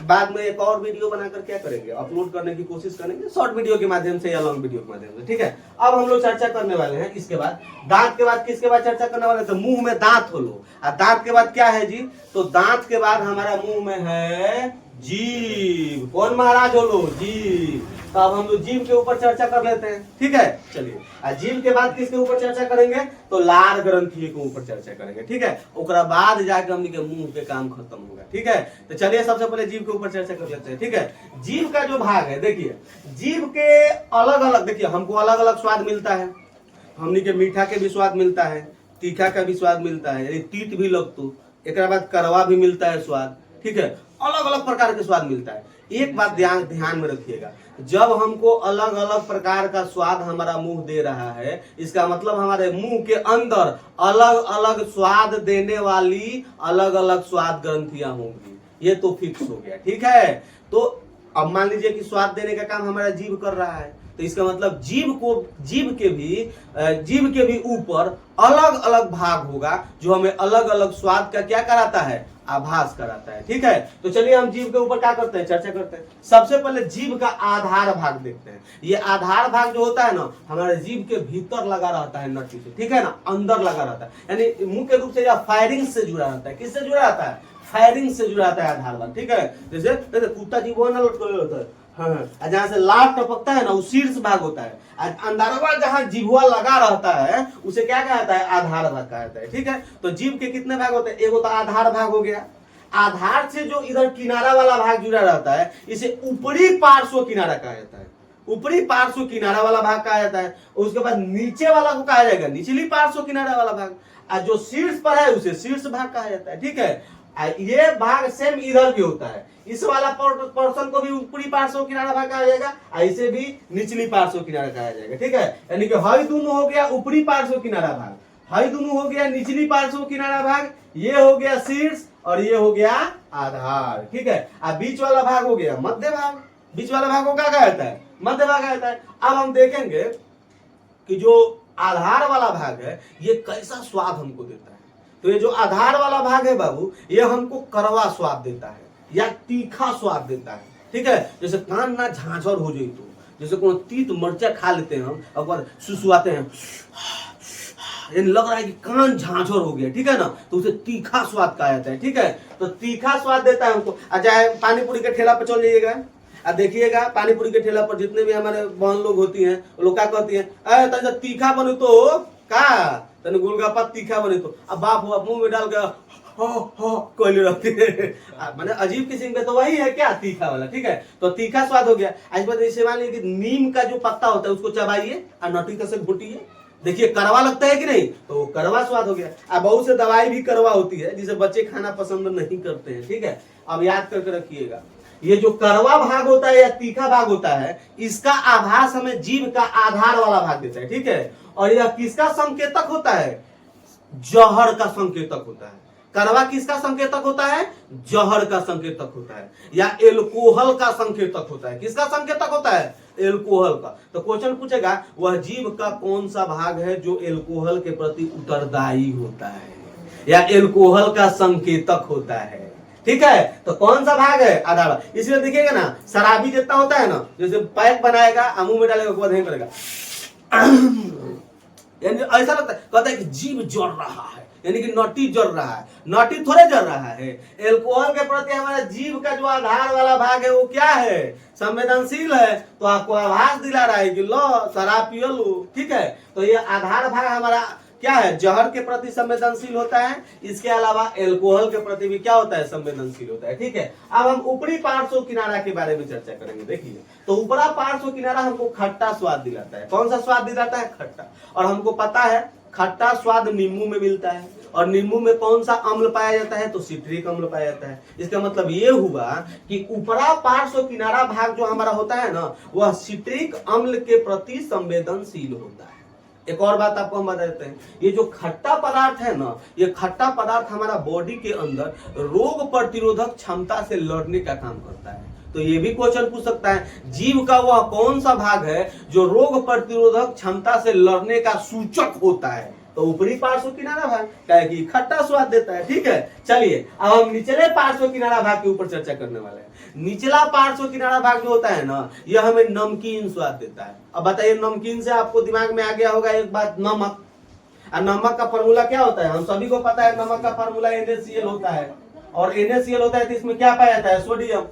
बाद में एक और वीडियो बनाकर क्या करेंगे, अपलोड करने की कोशिश करेंगे, शॉर्ट वीडियो के माध्यम से या लॉन्ग वीडियो के माध्यम से, ठीक है। अब हम लोग चर्चा करने वाले हैं इसके बाद, दांत के बाद किसके बाद चर्चा करने वाले हैं, तो मुंह में दांत हो लो। और दांत के बाद क्या है जी, तो दांत के बाद हमारा मुंह में है जीभ। कौन महाराज हो लो, जीभ। तो अब हम लोग जीभ के ऊपर चर्चा कर लेते हैं, ठीक है। चलिए जीभ के बाद किसके ऊपर चर्चा करेंगे, तो लार ग्रंथि के ऊपर चर्चा करेंगे, ठीक है। उसके बाद जाकर हम के मुंह पे काम खत्म होगा, ठीक है। तो चलिए सबसे पहले जीभ के ऊपर चर्चा कर लेते हैं, ठीक है। जीभ का जो भाग है, देखिए जीभ के अलग अलग, देखिए हमको अलग अलग स्वाद मिलता है। हमनी के मीठा के भी स्वाद मिलता है, तीखा का भी स्वाद मिलता है, यानी तीत भी लगतो, एक बाद करवा भी मिलता है स्वाद, ठीक है। अलग अलग प्रकार के स्वाद मिलता है। एक बात ध्यान में रखिएगा, जब हमको अलग अलग प्रकार का स्वाद हमारा मुंह दे रहा है, इसका मतलब हमारे मुंह के अंदर अलग अलग स्वाद देने वाली अलग अलग स्वाद ग्रंथियां होंगी। ये तो फिक्स हो गया, ठीक है। तो अब मान लीजिए कि स्वाद देने का काम हमारा जीभ कर रहा है, तो इसका मतलब जीभ के भी ऊपर अलग अलग भाग होगा जो हमें अलग अलग स्वाद का क्या कराता है, आभास कराता है, ठीक है। तो चलिए हम जीभ के ऊपर क्या करते हैं, चर्चा करते हैं। सबसे पहले जीभ का आधार भाग देखते हैं। ये आधार भाग जो होता है ना, हमारे जीभ के भीतर लगा रहता है नट्टी से, ठीक है ना, अंदर लगा रहता है, यानी मुख्य रूप से यह फायरिंग से जुड़ा रहता है। किससे जुड़ा रहता है, फायरिंग से जुड़ा रहता है आधार भाग, ठीक है। जैसे कुत्ता जीभ होता है, हाँ, जहाँ से लार टपकता है ना, वो शीर्ष भाग होता है। अंदरवा जहाँ जीभवा लगा रहता है उसे क्या कहता है, आधार भाग कहता है, ठीक है। तो जीभ के कितने भाग होते हैं, एक होता है आधार भाग हो गया। आधार से जो इधर किनारा वाला भाग जुड़ा रहता है इसे ऊपरी पार्श्व किनारा कहा जाता है। ऊपरी पार्श्व किनारा वाला भाग कहा जाता है। उसके बाद नीचे वाला को कहा जाएगा निचली पार्श्व किनारा वाला भाग, और जो शीर्ष पर है उसे शीर्ष भाग कहा जाता है। ठीक है, ये भाग सेम इधर भी होता है, इस वाला पोर्शन को भी ऊपरी पार्श्व किनारा भाग कहा जाएगा, इसे भी निचली पार्श्व किनारा कहा जाएगा। ठीक है, यानी कि हई दोनों हो गया ऊपरी पार्श्व किनारा भाग, हई दोनों हो गया निचली पार्श्व किनारा भाग, ये हो गया शीर्ष और ये हो गया आधार। ठीक है, अब बीच वाला भाग हो गया मध्य भाग, बीच वाला भाग को क्या कहा जाता है? मध्य भाग कहता है। अब हम देखेंगे कि जो आधार वाला भाग है ये कैसा स्वाद हमको देता है। तो ये जो आधार वाला भाग है बाबू, ये हमको कड़वा स्वाद देता है या तीखा स्वाद देता है। ठीक है, जैसे कान ना झांझर हो जाए, तो जैसे कोनो तीत मिर्चा खा लेते हैं हम और सुसुआते हैं, लग रहा है कि कान झांझर हो गया, ठीक है ना, तो उसे तीखा स्वाद कहा जाता है। ठीक है, तो तीखा स्वाद देता है हमको। चाहे पानी पूरी के ठेला पर चल जाइएगा, देखिएगा पानी पूरी के ठेला पर जितने भी हमारे बहन लोग होती हैं, वो लोग क्या कहती हैं, अरे तीखा बने तो का तने गोलगप्पा तीखा बने तो, अब बाप हो मुंह में डाल के कोयले रहती है, मैंने अजीब किस्म का, तो वही है क्या तीखा वाला। ठीक है, तो तीखा स्वाद हो गया। आज बात ऐसे मान लीजिए कि नीम का जो पत्ता होता है उसको चबाइए और नटी से घुटिए, देखिए कड़वा लगता है कि नहीं, तो कड़वा स्वाद हो गया। अब बहुत से दवाई भी कड़वा होती है जिसे बच्चे खाना पसंद नहीं करते हैं। ठीक है, अब याद करके रखिएगा, ये जो कड़वा भाग होता है या तीखा भाग होता है, इसका आभास हमें जीभ का आधार वाला भाग देता है। ठीक है, और यह किसका संकेतक होता है? जहर का संकेतक होता है। कड़वा किसका संकेतक होता है? जहर का संकेतक होता है, या एल्कोहल का संकेतक होता है। किसका संकेतक होता है? एल्कोहल का। तो क्वेश्चन पूछेगा वह जीभ का कौन सा भाग है जो एल्कोहल के प्रति उत्तरदायी होता है या एल्कोहल का संकेतक होता है। ठीक है, तो कौन सा भाग है? आधार। इसलिए देखिएगा ना, शराबी जितना होता है ना, जैसे पैक बनाएगा मुंह में डालेगा उसके बाद करेगा, यानी ऐसा लगता है, कहता है कि जीभ जल रहा है, यानी कि नटी जल रहा है। नटी थोड़े जल रहा है, एल्कोहल के प्रति हमारा जीभ का जो आधार वाला भाग है वो क्या है? संवेदनशील है। तो आपको आभास दिला रहा है कि लो शराब पियो लो। ठीक है, तो ये आधार भाग हमारा क्या है? जहर के प्रति संवेदनशील होता है। इसके अलावा एल्कोहल के प्रति भी क्या होता है? संवेदनशील होता है। ठीक है, अब हम ऊपरी पार्श्व किनारा के बारे में चर्चा करेंगे। देखिए, तो ऊपरा पार्श्व किनारा हमको खट्टा स्वाद दिलाता है। कौन सा स्वाद दिलाता है? खट्टा। और हमको पता है खट्टा स्वाद नींबू में मिलता है, और नींबू में कौन सा अम्ल पाया जाता है? तो सिट्रिक अम्ल पाया जाता है। इसका मतलब ये हुआ कि ऊपरा पार्श्व किनारा भाग जो हमारा होता है ना, वह सिट्रिक अम्ल के प्रति संवेदनशील होता है। एक और बात आपको हम बता देते हैं, ये जो खट्टा पदार्थ है ना, ये खट्टा पदार्थ हमारा बॉडी के अंदर रोग प्रतिरोधक क्षमता से लड़ने का काम करता है। तो ये भी क्वेश्चन पूछ सकता है, जीव का वह कौन सा भाग है जो रोग प्रतिरोधक क्षमता से लड़ने का सूचक होता है? तो ऊपरी पार्श्व किनारा भाग, क्या है कि खट्टा स्वाद देता है। ठीक है, चलिए अब हम निचले पार्श्व किनारा भाग के ऊपर चर्चा करने वाले हैं। निचला पार्श्व किनारा भाग जो होता है ना, यह हमें नमकीन स्वाद देता है। अब बताइए, नमकीन से आपको दिमाग में आ गया होगा एक बात, नमक। और नमक का फॉर्मूला क्या होता है? हम सभी को पता है, नमक का फॉर्मूला NaCl होता है, और NaCl होता है तो इसमें क्या पाया जाता है? सोडियम।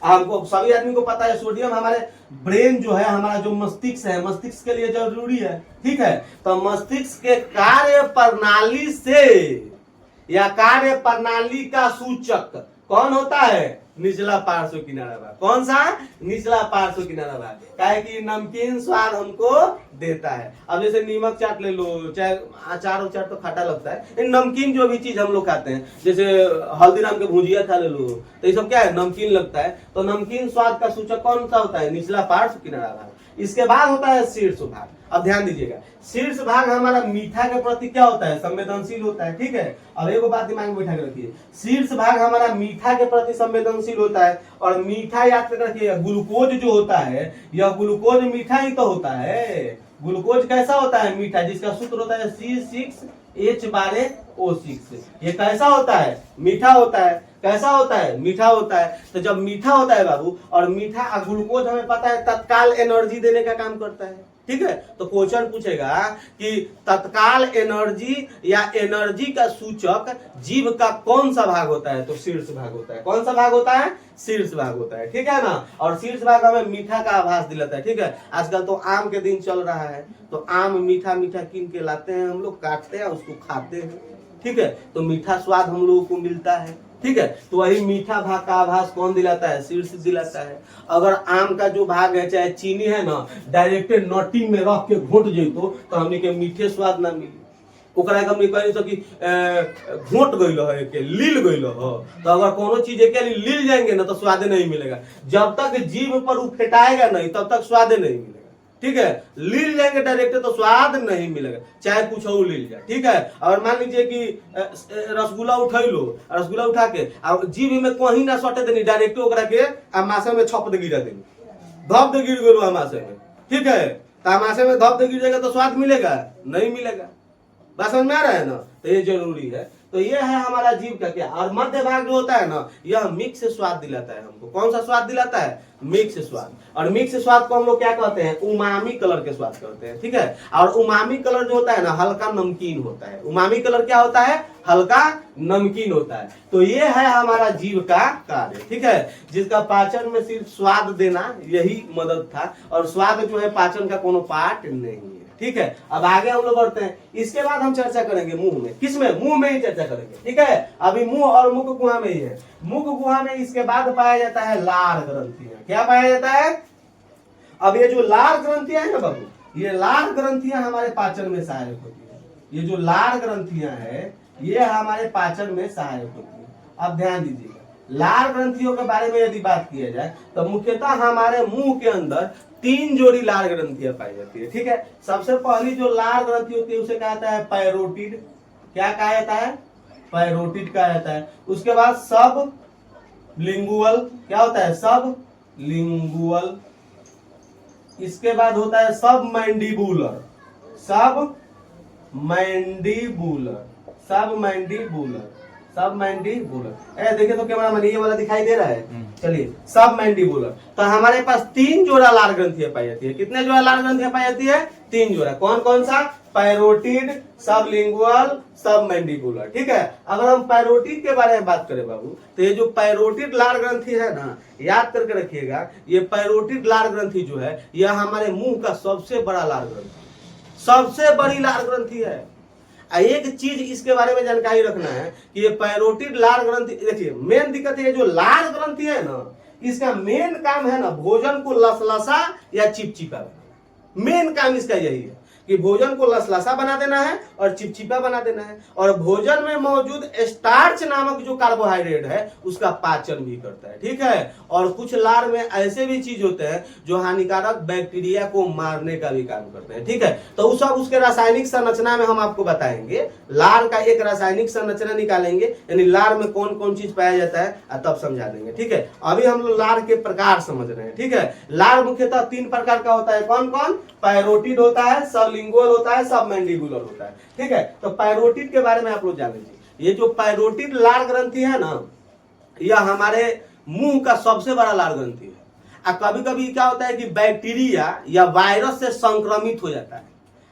हमको सभी आदमी को पता है सोडियम हमारे ब्रेन जो है, हमारा जो मस्तिष्क है, मस्तिष्क के लिए जरूरी है। ठीक है, तो मस्तिष्क के कार्य प्रणाली से या कार्य प्रणाली का सूचक कौन होता है? निचला पार्श्व किनारा भाग। कौन सा? निचला पार्श्व किनारा भाग। काहे कि नमकीन स्वाद हमको देता है। अब जैसे नीमक चाट ले लो, चाहे अचार उचार तो खट्टा लगता है, नमकीन जो भी चीज हम लोग खाते हैं, जैसे हल्दीराम के भुजिया खा ले लो, तो ये सब क्या है? नमकीन लगता है। तो नमकीन स्वाद का सूचक कौन सा होता है? निचला पार्श्व किनारा भाग। इसके बाद होता है शीर्ष भाग। अब ध्यान दीजिएगा, शीर्ष भाग हमारा मीठा के प्रति क्या होता है? संवेदनशील होता है। ठीक है, और एक बात दिमाग में बैठा के रखिए, शीर्ष भाग हमारा मीठा के प्रति संवेदनशील होता है। और मीठा याद करके रखिएगा, ग्लूकोज जो होता है, यह ग्लूकोज मीठा ही तो होता है। ग्लूकोज कैसा होता है? मीठा, जिसका सूत्र होता है C6H12O6। ये कैसा होता है? मीठा होता है। कैसा होता है? मीठा होता है। तो जब मीठा होता है बाबू, और मीठा ग्लूकोज हमें पता है तत्काल एनर्जी देने का काम करता है। ठीक है, तो क्वेश्चन पूछेगा कि तत्काल एनर्जी या एनर्जी का सूचक जीभ का कौन सा भाग होता है? तो शीर्ष भाग होता है। कौन सा भाग होता है? शीर्ष भाग होता है। ठीक है ना, और शीर्ष भाग हमें मीठा का आभास दिलाता है। ठीक है, आजकल तो आम के दिन चल रहा है, तो आम मीठा मीठा कीन के लाते हैं हम लोग, काटते हैं, उसको खाते हैं। ठीक है, तो मीठा स्वाद हम लोगों को मिलता है। ठीक है। तो वही मीठा भाग का आभास कौन दिलाता है? शीर्ष दिलाता है। अगर आम का जो भाग है चाहे चीनी है ना, डायरेक्ट नटी में रख के घोट जइतो तो हमनी के मीठे स्वाद ना मिली। ओकरा के हमनी कहि सकी घोट गइल है के लील गइल हो, तो अगर कोनो चीज के लिए लील जाएंगे ना तो स्वाद नहीं मिलेगा। जब तक जीभ पर वो फेटाएगा नहीं तब तक स्वाद नहीं मिलेगा। ठीक है, लील जाएंगे डायरेक्ट तो स्वाद नहीं मिलेगा, चाहे कुछ हो लील जाए। ठीक है, और मान लीजिए कि रसगुल्ला उठैलो, रसगुल्ला उठा के जीभ में कहीं ना सटे देनी, डायरेक्ट ओकरा के आमाशय में छप दे गिरा देनी, धप दे गिर गेलो आमाशय में। ठीक है, तो आमाशय में धप दे गिर जाएगा तो स्वाद मिलेगा? नहीं मिलेगा। बात समझ में आ रहा है ना? तो ये जरूरी है। तो ये है हमारा जीव का क्या। और मध्य भाग जो होता है ना, यह मिक्स स्वाद दिलाता है हमको। कौन सा स्वाद दिलाता है? मिक्स स्वाद। और मिक्स स्वाद को हम लोग क्या कहते हैं? उमामी कलर के स्वाद कहते हैं। ठीक है, और उमामी कलर जो होता है ना, हल्का नमकीन होता है। उमामी कलर क्या होता है? हल्का नमकीन होता है। तो ये है हमारा जीव का कार्य। ठीक है, जिसका पाचन में सिर्फ स्वाद देना यही मदद था, और स्वाद जो है पाचन का कोनो पार्ट नहीं है। ठीक है, अब आगे हम लोग बढ़ते हैं। इसके बाद हम चर्चा करेंगे मुंह में। किसमें? मुंह में ही चर्चा करेंगे। ठीक है, अभी मुंह और मुख गुहा में ही है। मुख गुहा में इसके बाद पाया जाता है लार ग्रंथियां। क्या पाया जाता है? अब ये जो लार ग्रंथियां है ना बाबू, ये लार ग्रंथियां हमारे पाचन में सहायक होती है। ये जो लार ग्रंथियां है ये हमारे पाचन में सहायक होती है। अब ध्यान दीजिएगा, लार ग्रंथियों के बारे में यदि बात किया जाए तो मुख्यतः हमारे मुंह के अंदर 3 जोड़ी लार ग्रंथियां पाई जाती है। ठीक है, सबसे पहली जो लार ग्रंथि होती है उसे कहा जाता है पैरोटिड। क्या कहा जाता है? पैरोटिड कहा जाता है। उसके बाद सब लिंगुअल। क्या होता है? सब लिंगुअल। इसके बाद होता है सब मैंडिबुलर। सब मैंडिबुलर। सब मैंडिबुलर। सब मैंडिबुलर। देखिए तो कैमरा मैन ये वाला दिखाई दे रहा है। चलिए, सब मैंडिबुलर। तो हमारे पास 3 जोड़ा लार ग्रंथियां पाई जाती है। कितने जोड़ा लार ग्रंथियां पाई जाती है? 3 जोड़ा। कौन कौन सा? पैरोटिड, सब लिंगुअल, सब मैंडिबुलर। ठीक है, अगर हम पैरोटिड के बारे में बात करें बाबू, तो ये जो पैरोटिड लार ग्रंथि है ना, याद करके रखिएगा, ये पैरोटिड लार ग्रंथि जो है यह हमारे मुंह का सबसे बड़ा लार ग्रंथि, सबसे बड़ी लार ग्रंथि है। एक चीज इसके बारे में जानकारी रखना है कि ये पैरोटिड लार ग्रंथि, देखिए मेन दिक्कत है जो लार ग्रंथि है ना, इसका मेन काम है ना भोजन को लसलसा या चिपचिपा। मेन काम इसका यही है कि भोजन को लसलसा बना देना है और चिपचिपा बना देना है, और भोजन में मौजूद स्टार्च नामक जो कार्बोहाइड्रेट है उसका पाचन भी करता है। ठीक है, और कुछ लार में ऐसे भी चीज होते हैं जो हानिकारक बैक्टीरिया को मारने का भी काम करते हैं। ठीक है, तो सब उसके रासायनिक संरचना में हम आपको बताएंगे। लार का एक रासायनिक संरचना निकालेंगे, यानी लार में कौन कौन चीज पाया जाता है तब समझा देंगे। ठीक है, अभी हम लोग लार के प्रकार समझ रहे हैं। ठीक है, लार मुख्यतः 3 प्रकार का होता है। कौन कौन? पैरोटिड होता है, सब लिंगुअल होता है, सब मैंडिबुलर होता है। ठीक है, तो पैरोटिड के बारे में आप लोग जान लीजिए। ये जो पैरोटिड लार ग्रंथि है ना, यह हमारे मुंह का सबसे बड़ा लार ग्रंथि है। कभी कभी क्या होता है कि बैक्टीरिया या वायरस से संक्रमित हो जाता है,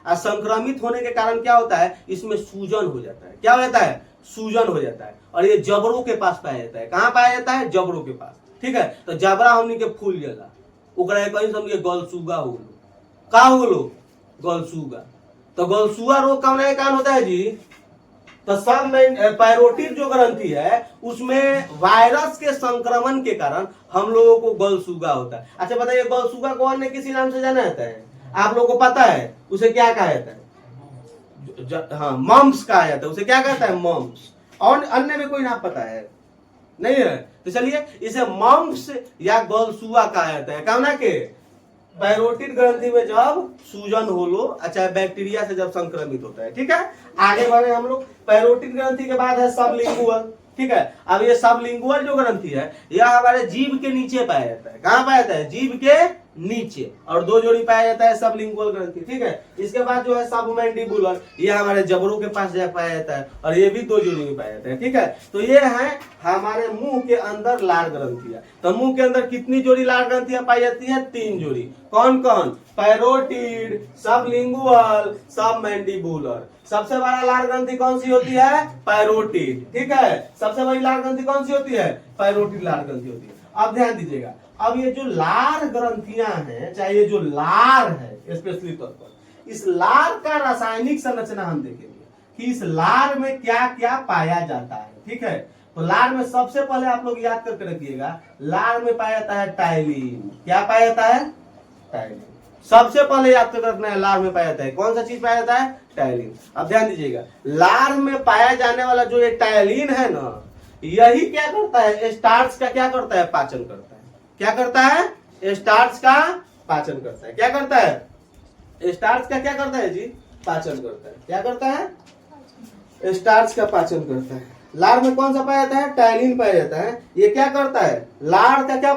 और संक्रमित होने के कारण क्या होता है, इसमें सूजन हो जाता है। क्या हो जाता है? सूजन हो जाता है, और ये जबड़ों के पास पाया जाता है। कहाँ पाया जाता है? जबड़ों के पास। ठीक है, तो जबड़ा हमनी के फूल जाला, ओकरा कहीं समझिए गलसूगा हो गलो। का हो गलो? गलसूगा। तो गलसूआ रोग कौन है कारण होता है जी? तो सब पैरोटिड जो ग्रंथि है उसमें वायरस के संक्रमण के कारण हम लोगों को गलसूगा होता है। अच्छा बताइए, गलसूगा को अन्य किसी नाम से जाना जाता है? आप लोगों को पता है उसे क्या कहा जाता है? हाँ, मम्स कहा जाता है। उसे क्या कहता है? मम्स। और अन्य में कोई नाम पता है? नहीं है? तो चलिए इसे मम्स या गलसूआ कहा जाता है। कहना के पैरोटिड ग्रंथि में जब सूजन हो लो, अच्छा बैक्टीरिया से जब संक्रमित होता है। ठीक है, आगे बढ़े हम लोग। पैरोटिड ग्रंथि के बाद है सबलिंगुअल। ठीक है, अब ये सबलिंगुअल जो ग्रंथि है यह हमारे जीभ के नीचे पाया जाता है। कहाँ पाया जाता है? जीभ के नीचे, और 2 जोड़ी पाया जाता है सबलिंगुअल ग्रंथि। ठीक है, इसके बाद जो है सब मैंडिबुलर, ये हमारे जबड़ों के पास जा पाया जाता है, और ये भी 2 जोड़ी में पाया जाता है। ठीक है, तो ये है हमारे मुंह के अंदर लार ग्रंथियां। तो मुंह के अंदर कितनी जोड़ी लार ग्रंथियां पाई जाती है? 3 जोड़ी। कौन कौन? पैरोटिड, सबलिंगुअल, सब मैंडिबुलर। सबसे बड़ा लार ग्रंथि कौन सी होती है? पैरोटिड। ठीक है, सबसे बड़ी लार ग्रंथि कौन सी होती है? पैरोटिड लार ग्रंथि होती है। अब ध्यान दीजिएगा, अब ये जो लार ग्रंथियां हैं, चाहे ये जो लार है स्पेशली तौर पर, इस लार का रासायनिक संरचना हम देखेंगे कि इस लार में क्या क्या पाया जाता है। ठीक है, तो लार में सबसे पहले आप लोग याद करके रखिएगा, लार में पाया जाता है टाइलिन। क्या पाया जाता है? टाइलिन। सबसे पहले याद करके रखना है, लार में पाया जाता है कौन सा चीज पाया जाता है? टाइलिन। अब ध्यान दीजिएगा, लार में पाया जाने वाला जो ये टाइलिन है ना, यही क्या करता है? स्टार्च का क्या करता है? पाचन करता है। क्या करता है? स्टार्च का पाचन करता है। क्या करता है? स्टार्च का क्या करता है जी? पाचन करता है। क्या करता है? स्टार्च का पाचन करता है। लार में कौन सा पाया जाता है? टाइलिन पाया जाता है। ये क्या करता है? लार का क्या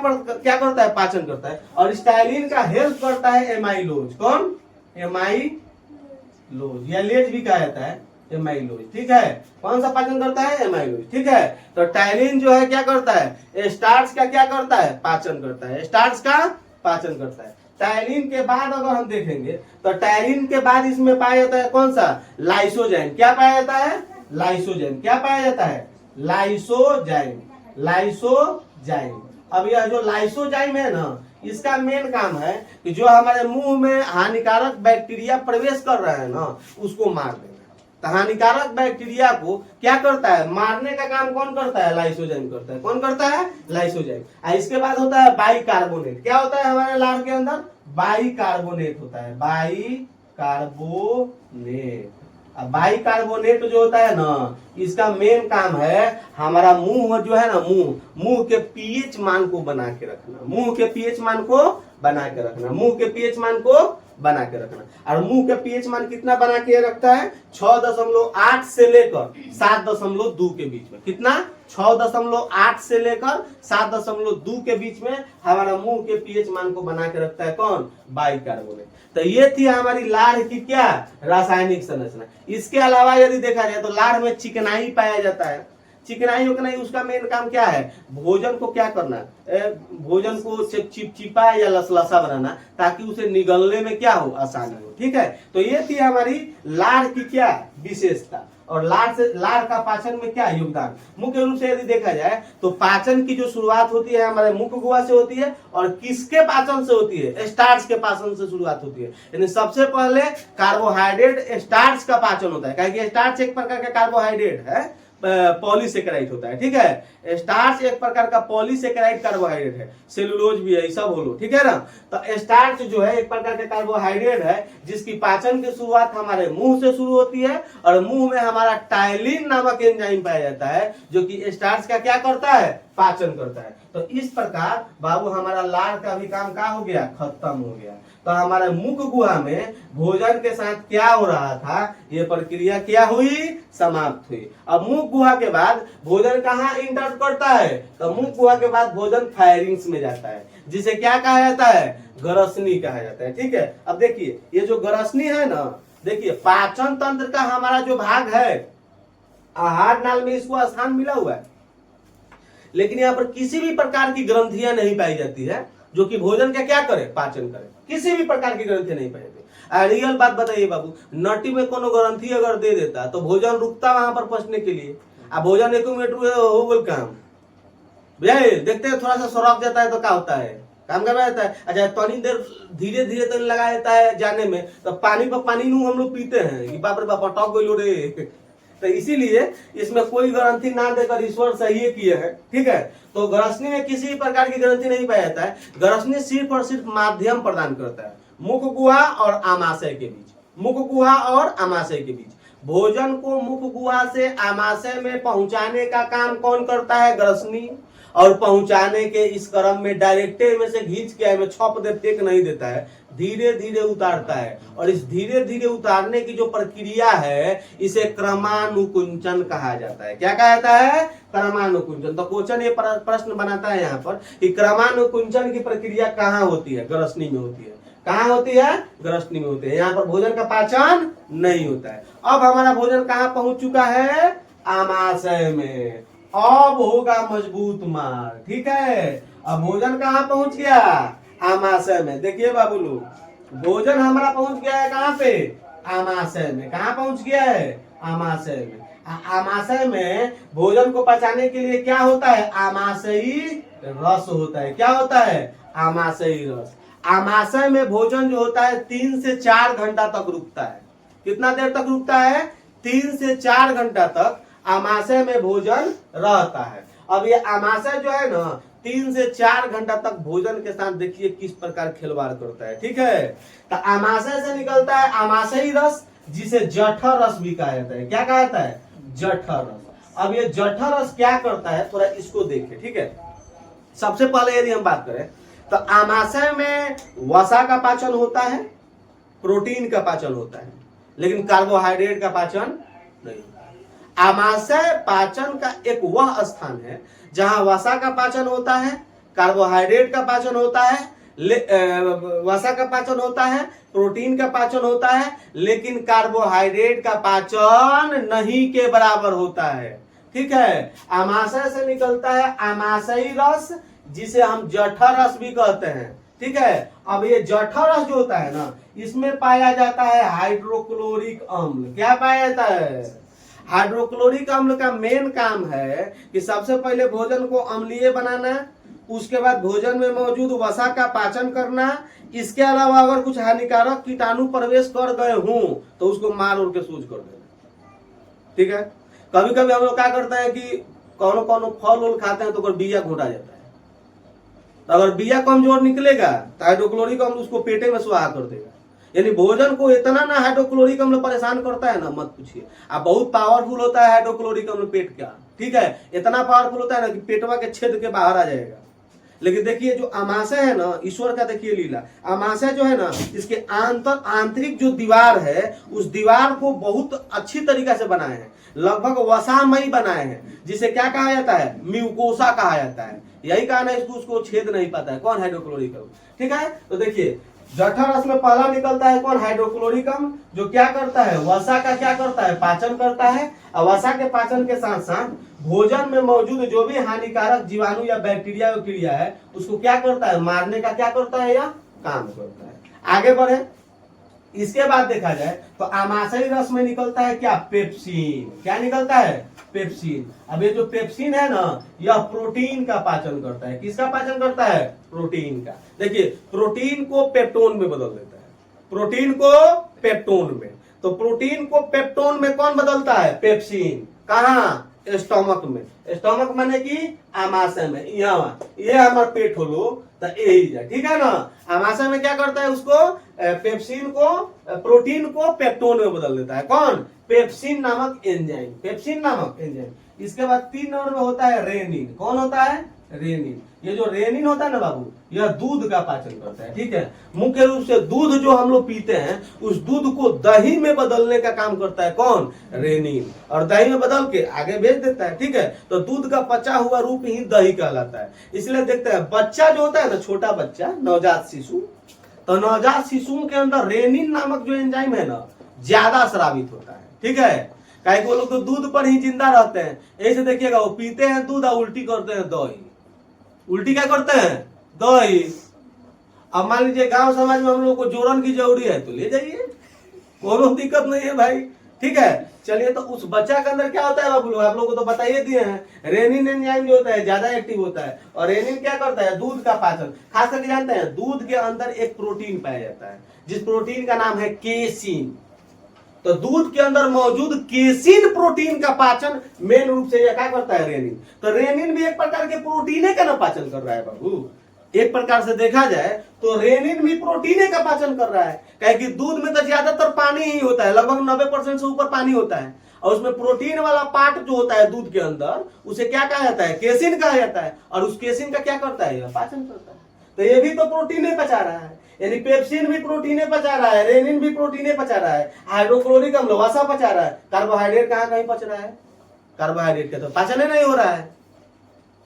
करता है? पाचन करता है। और इस टाइलिन का हेल्प करता है एमाइलोज। कौन? एमाइलोज, या लेज भी कहा जाता है, एमाइलोज। ठीक है, कौन सा पाचन करता है? एमाइलोज। ठीक है, तो टाइलिन जो है क्या करता है? स्टार्च का क्या करता है? पाचन करता है। स्टार्च का पाचन करता है। टाइलिन के बाद अगर हम देखेंगे तो टाइलिन के बाद इसमें पाया जाता है कौन सा? लाइसोजाइम। क्या पाया जाता है? लाइसोजाइम। क्या पाया जाता है? लाइसोजाइम। लाइसोजाइम। अब यह जो लाइसोजाइम है ना, इसका मेन काम है कि जो हमारे मुंह में हानिकारक बैक्टीरिया प्रवेश कर रहे हैं ना, उसको मार देना। तो हानिकारक बैक्टीरिया को क्या करता है? मारने का काम कौन करता है? लाइसोजाइम करता है। कौन करता है? लाइसोजाइम। इसके बाद होता है बाइकार्बोनेट। क्या होता है हमारे लार के अंदर? बाइकार्बोनेट होता है। बाइकार्बोनेट। अब बाइकार्बोनेट जो होता है ना, इसका मेन काम है हमारा मुंह जो है ना, मुंह के पीएच मान को बना के रखना। मुंह के पीएच मान को बना के रखना। मुंह के पीएच मान को बना के रखना। और मुंह के पीएच मान कितना बना के रखता है? 6.8 से लेकर 7.2 के बीच में। कितना? 6.8 से लेकर 7.2 के बीच में हमारा मुंह के पीएच मान को बना के रखता है कौन? बाइकार्बोनेट। तो ये थी हमारी लार की क्या? रासायनिक संरचना। इसके अलावा यदि देखा जाए तो लार में चिकनाई पाया जाता है। चिकनाई उकनाई उसका मेन काम क्या है? भोजन को क्या करना? भोजन को चिपचिपा या लसलसा बनाना, ताकि उसे निगलने में क्या हो? आसानी हो। ठीक है, तो ये थी हमारी लार की क्या विशेषता, और लार का पाचन में क्या योगदान। मुख्य रूप से यदि देखा जाए तो पाचन की जो शुरुआत होती है हमारे मुख गुहा से होती है, और किसके पाचन से होती है? स्टार्च के पाचन से शुरुआत होती है। यानी सबसे पहले कार्बोहाइड्रेट स्टार्च का पाचन होता है, क्योंकि स्टार्च एक प्रकार का कार्बोहाइड्रेट है, पॉलीसेकेराइड होता है। ठीक है, स्टार्च एक प्रकार का पॉलीसेकेराइड कार्बोहाइड्रेट है, सेलुलोज भी है, ये सब होलो। ठीक है ना, तो स्टार्च जो है एक प्रकार का कार्बोहाइड्रेट है, जिसकी पाचन की शुरुआत हमारे मुंह से शुरू होती है, और मुंह में हमारा टाइलिन नामक एंजाइम पाया जाता है, जो कि स्टार्च का क्या करता है? पाचन करता है। तो इस प्रकार बाबू हमारा लार का भी काम क्या हो गया? खत्म हो गया। तो हमारे मुख गुहा में भोजन के साथ क्या हो रहा था? ये प्रक्रिया क्या हुई? समाप्त हुई। अब मुख गुहा के बाद भोजन कहाँ इंटर करता है? तो मुख गुहा के बाद भोजन फायरिंग्स में जाता है, जिसे क्या कहा जाता है? ग्रसनी कहा जाता है। ठीक है, अब देखिए ये जो ग्रसनी है ना, देखिए पाचन तंत्र का हमारा जो भाग है, आहार नाल में इसको स्थान मिला हुआ है, लेकिन यहाँ पर किसी भी प्रकार की ग्रंथियां नहीं पाई जाती है जो कि भोजन का क्या करे? पाचन करे। किसी भी प्रकार की ग्रंथि नहीं पाई जाती। रियल बात बताइए बाबू, नटी में कोनो ग्रंथि अगर दे देता तो भोजन रुकता वहां पर पचने के लिए। अब भोजन एक मिनट हो गल काम, भैया देखते हैं थोड़ा सा सौरभ जाता है तो क्या होता है? काम कर जाता है। अच्छा, थोड़ी देर धीरे धीरे तो लगा देता है जाने में, तो पानी पर पानी नू हम लोग पीते हैं, बाप रे बाप अटक गइलो रे। तो इसीलिए इसमें कोई गारंटी ना देकर ईश्वर सही किए हैं। ठीक है, तो ग्रसनी में किसी प्रकार की गारंटी नहीं पाया जाता है। ग्रसनी सिर्फ और सिर्फ माध्यम प्रदान करता है मुख गुहा और आमाशय के बीच। मुख गुहा और आमाशय के बीच भोजन को मुख गुहा से आमाशय में पहुंचाने का काम कौन करता है? ग्रसनी। और पहुंचाने के इस क्रम में डायरेक्टे में से घींच के में छप दे फेंक नहीं देता है, धीरे धीरे उतारता है। और इस धीरे धीरे उतारने की जो प्रक्रिया है, इसे क्रमानुकुंचन कहा जाता है। क्या कहा जाता है? क्रमानुकुंचन। तो क्वेश्चन ये प्रश्न बनाता है यहाँ पर कि क्रमानुकुंचन की प्रक्रिया कहाँ होती है? ग्रसनी में होती है। कहाँ होती है? ग्रसनी में होती है। यहाँ पर भोजन का पाचन नहीं होता है। अब हमारा भोजन कहाँ पहुंच चुका है? आमाशय में। अब होगा मजबूत मार। ठीक है, अब भोजन कहाँ पहुंच गया? आमाशय में। देखिए बाबू लोग, भोजन हमारा पहुंच गया है कहाँ पे? आमाशय में। कहाँ पहुंच गया है? आमाशय में। आमाशय में भोजन को पचाने के लिए क्या होता है? आमाशयी रस होता है। क्या होता है? आमाशयी रस। आमाशय में भोजन जो होता है 3 से 4 घंटा तक रुकता है। कितना देर तक रुकता है? 3 से 4 घंटा तक आमाशय में भोजन रहता है। अब ये आमाशय जो है ना 3 से 4 घंटा तक भोजन के साथ देखिए किस प्रकार खिलवाड़ करता है। ठीक है, तो आमाशय से निकलता है आमाशयी रस, जिसे जठर रस भी कहा जाता है। क्या कहा जाता है? जठर रस। अब ये जठर रस क्या करता है, थोड़ा इसको देखें। ठीक है, सबसे पहले यदि हम बात करें तो आमाशय में वसा का पाचन होता है, प्रोटीन का पाचन होता है, लेकिन कार्बोहाइड्रेट का पाचन नहीं होता है। आमाशय पाचन का एक वह स्थान है जहां वसा का पाचन होता है, कार्बोहाइड्रेट का पाचन होता है, वसा का पाचन होता है, प्रोटीन का पाचन होता है, लेकिन कार्बोहाइड्रेट का पाचन नहीं के बराबर होता है। ठीक है, आमाशय से निकलता है आमाशयी रस, जिसे हम जठर रस भी कहते हैं। ठीक है, अब ये जठर रस जो होता है ना, इसमें पाया जाता है हाइड्रोक्लोरिक अम्ल। क्या पाया जाता है? हाइड्रोक्लोरिक अम्ल का मेन काम है कि सबसे पहले भोजन को अम्लीय बनाना, उसके बाद भोजन में मौजूद वसा का पाचन करना, इसके अलावा अगर कुछ हानिकारक कीटाणु प्रवेश कर गए हों तो उसको मार उड़ के सूज कर देना। ठीक है, कभी कभी हम लोग क्या करते हैं कि कौन कौन फल उल खाते हैं तो अगर बिया घोटा जाता है, तो अगर बिया कमजोर निकलेगा तो हाइड्रोक्लोरिक अम्ल उसको पेटे में सुहा कर देगा। यानी भोजन को इतना ना हाइड्रोक्लोरिक अम्ल परेशान करता है ना, मत पूछिए। अब बहुत पावरफुल होता है हाइड्रोक्लोरिक अम्ल पेट का। ठीक है, इतना पावरफुल होता है ना कि पेटवा के छेद के बाहर आ जाएगा। लेकिन देखिए जो आमाशय है ना, ईश्वर का देखिए लीला। आमाशय जो है ना, इसके आंतरिक जो दीवार है, उस दीवार को बहुत अच्छी तरीके से बनाए हैं, लगभग वसामयी बनाए हैं, जिसे क्या कहा जाता है? म्यूकोसा कहा जाता है। यही कारण है इसको उसको छेद नहीं पाता है। कौन? हाइड्रोक्लोरिक अम्ल। ठीक है, तो देखिए जठर रस में पहला निकलता है कौन? हाइड्रोक्लोरिक अम्ल, जो क्या करता है? वसा का क्या करता है? पाचन करता है। और वसा के पाचन के साथ साथ भोजन में मौजूद जो भी हानिकारक जीवाणु या बैक्टीरिया क्रिया है उसको क्या करता है? मारने का क्या करता है? या काम करता है। आगे बढ़े, इसके बाद देखा जाए तो आमाशयी रस में निकलता है क्या? पेप्सिन। क्या निकलता है? पेप्सिन। अब ये जो पेप्सिन है ना, यह प्रोटीन का पाचन करता है। किसका पाचन करता है? प्रोटीन का। देखिए प्रोटीन को पेप्टोन में बदल देता है, प्रोटीन को पेप्टोन में। तो प्रोटीन को पेप्टोन में कौन बदलता है? पेप्सिन। कहाँ? स्टमक में। स्टमक माने कि आमाशय में, यहाँ ये हमारा पेट होलो तो यही जा। ठीक है ना, आमाशय में क्या करता है? उसको पेप्सिन को, प्रोटीन को पेप्टोन में बदल देता है। कौन? पेप्सिन नामक एंजाइम। पेप्सिन नामक एंजाइम। इसके बाद 3 नंबर में होता है रेनिन। कौन होता है? रेनिन। ये जो रेनिन होता है ना बाबू, यह दूध का पाचन करता है। ठीक है, मुख्य रूप से दूध जो हम लोग पीते हैं उस दूध को दही में बदलने का काम करता है। कौन? रेनिन। और दही में बदल के आगे भेज देता है। ठीक है, तो दूध का पचा हुआ रूप ही दही कहलाता है। इसलिए देखते हैं बच्चा जो होता है ना, छोटा बच्चा, नवजात शिशु, तो नवजात शिशुओं के अंदर रेनिन नामक जो एंजाइम है ना, ज्यादा स्रावित होता है। ठीक है, काहे वो लोग तो दूध पर ही जिंदा रहते हैं। ऐसे देखिएगा वो पीते हैं दूध और उल्टी करते हैं दही। उल्टी क्या करते हैं? दही। अब मान लीजिए गांव समाज में हम लोग को जोड़न की जरूरी है तो ले जाइए, कोनो दिक्कत नहीं है भाई। ठीक है, चलिए तो उस बच्चा के अंदर क्या होता है बाबू लोग, आप लोगों को तो बताइए दिए हैं। रेनिन एंजाइम जो होता है ज्यादा एक्टिव होता है, और रेनिन क्या करता है? दूध का पाचन। खास करके जानते हैं दूध के अंदर एक प्रोटीन पाया जाता है जिस प्रोटीन का नाम है केसिन। तो दूध के अंदर मौजूद केसिन प्रोटीन का पाचन मेन रूप से क्या करता है? रेनिन। तो रेनिन भी एक प्रकार के प्रोटीन का ना पाचन कर रहा है बाबू। एक प्रकार से देखा जाए तो रेनिन भी प्रोटीन का पाचन कर रहा है, क्योंकि दूध में तो ज्यादातर पानी ही होता है, लगभग 90% से ऊपर पानी होता है, और उसमें प्रोटीन वाला पार्ट जो होता है दूध के अंदर, उसे क्या कहा जाता है? केसिन कहा जाता है। और उस केसिन का क्या करता है? पाचन करता है। तो ये भी तो प्रोटीन पचा रहा है, यानी पेप्सिन भी प्रोटीन पचा रहा है, रेनिन भी प्रोटीन पचा रहा है, हाइड्रोक्लोरिक अम्ल वसा पचा रहा है। कार्बोहाइड्रेट कहाँ कहीं पच रहा है? कार्बोहाइड्रेट का तो पाचन नहीं हो रहा है।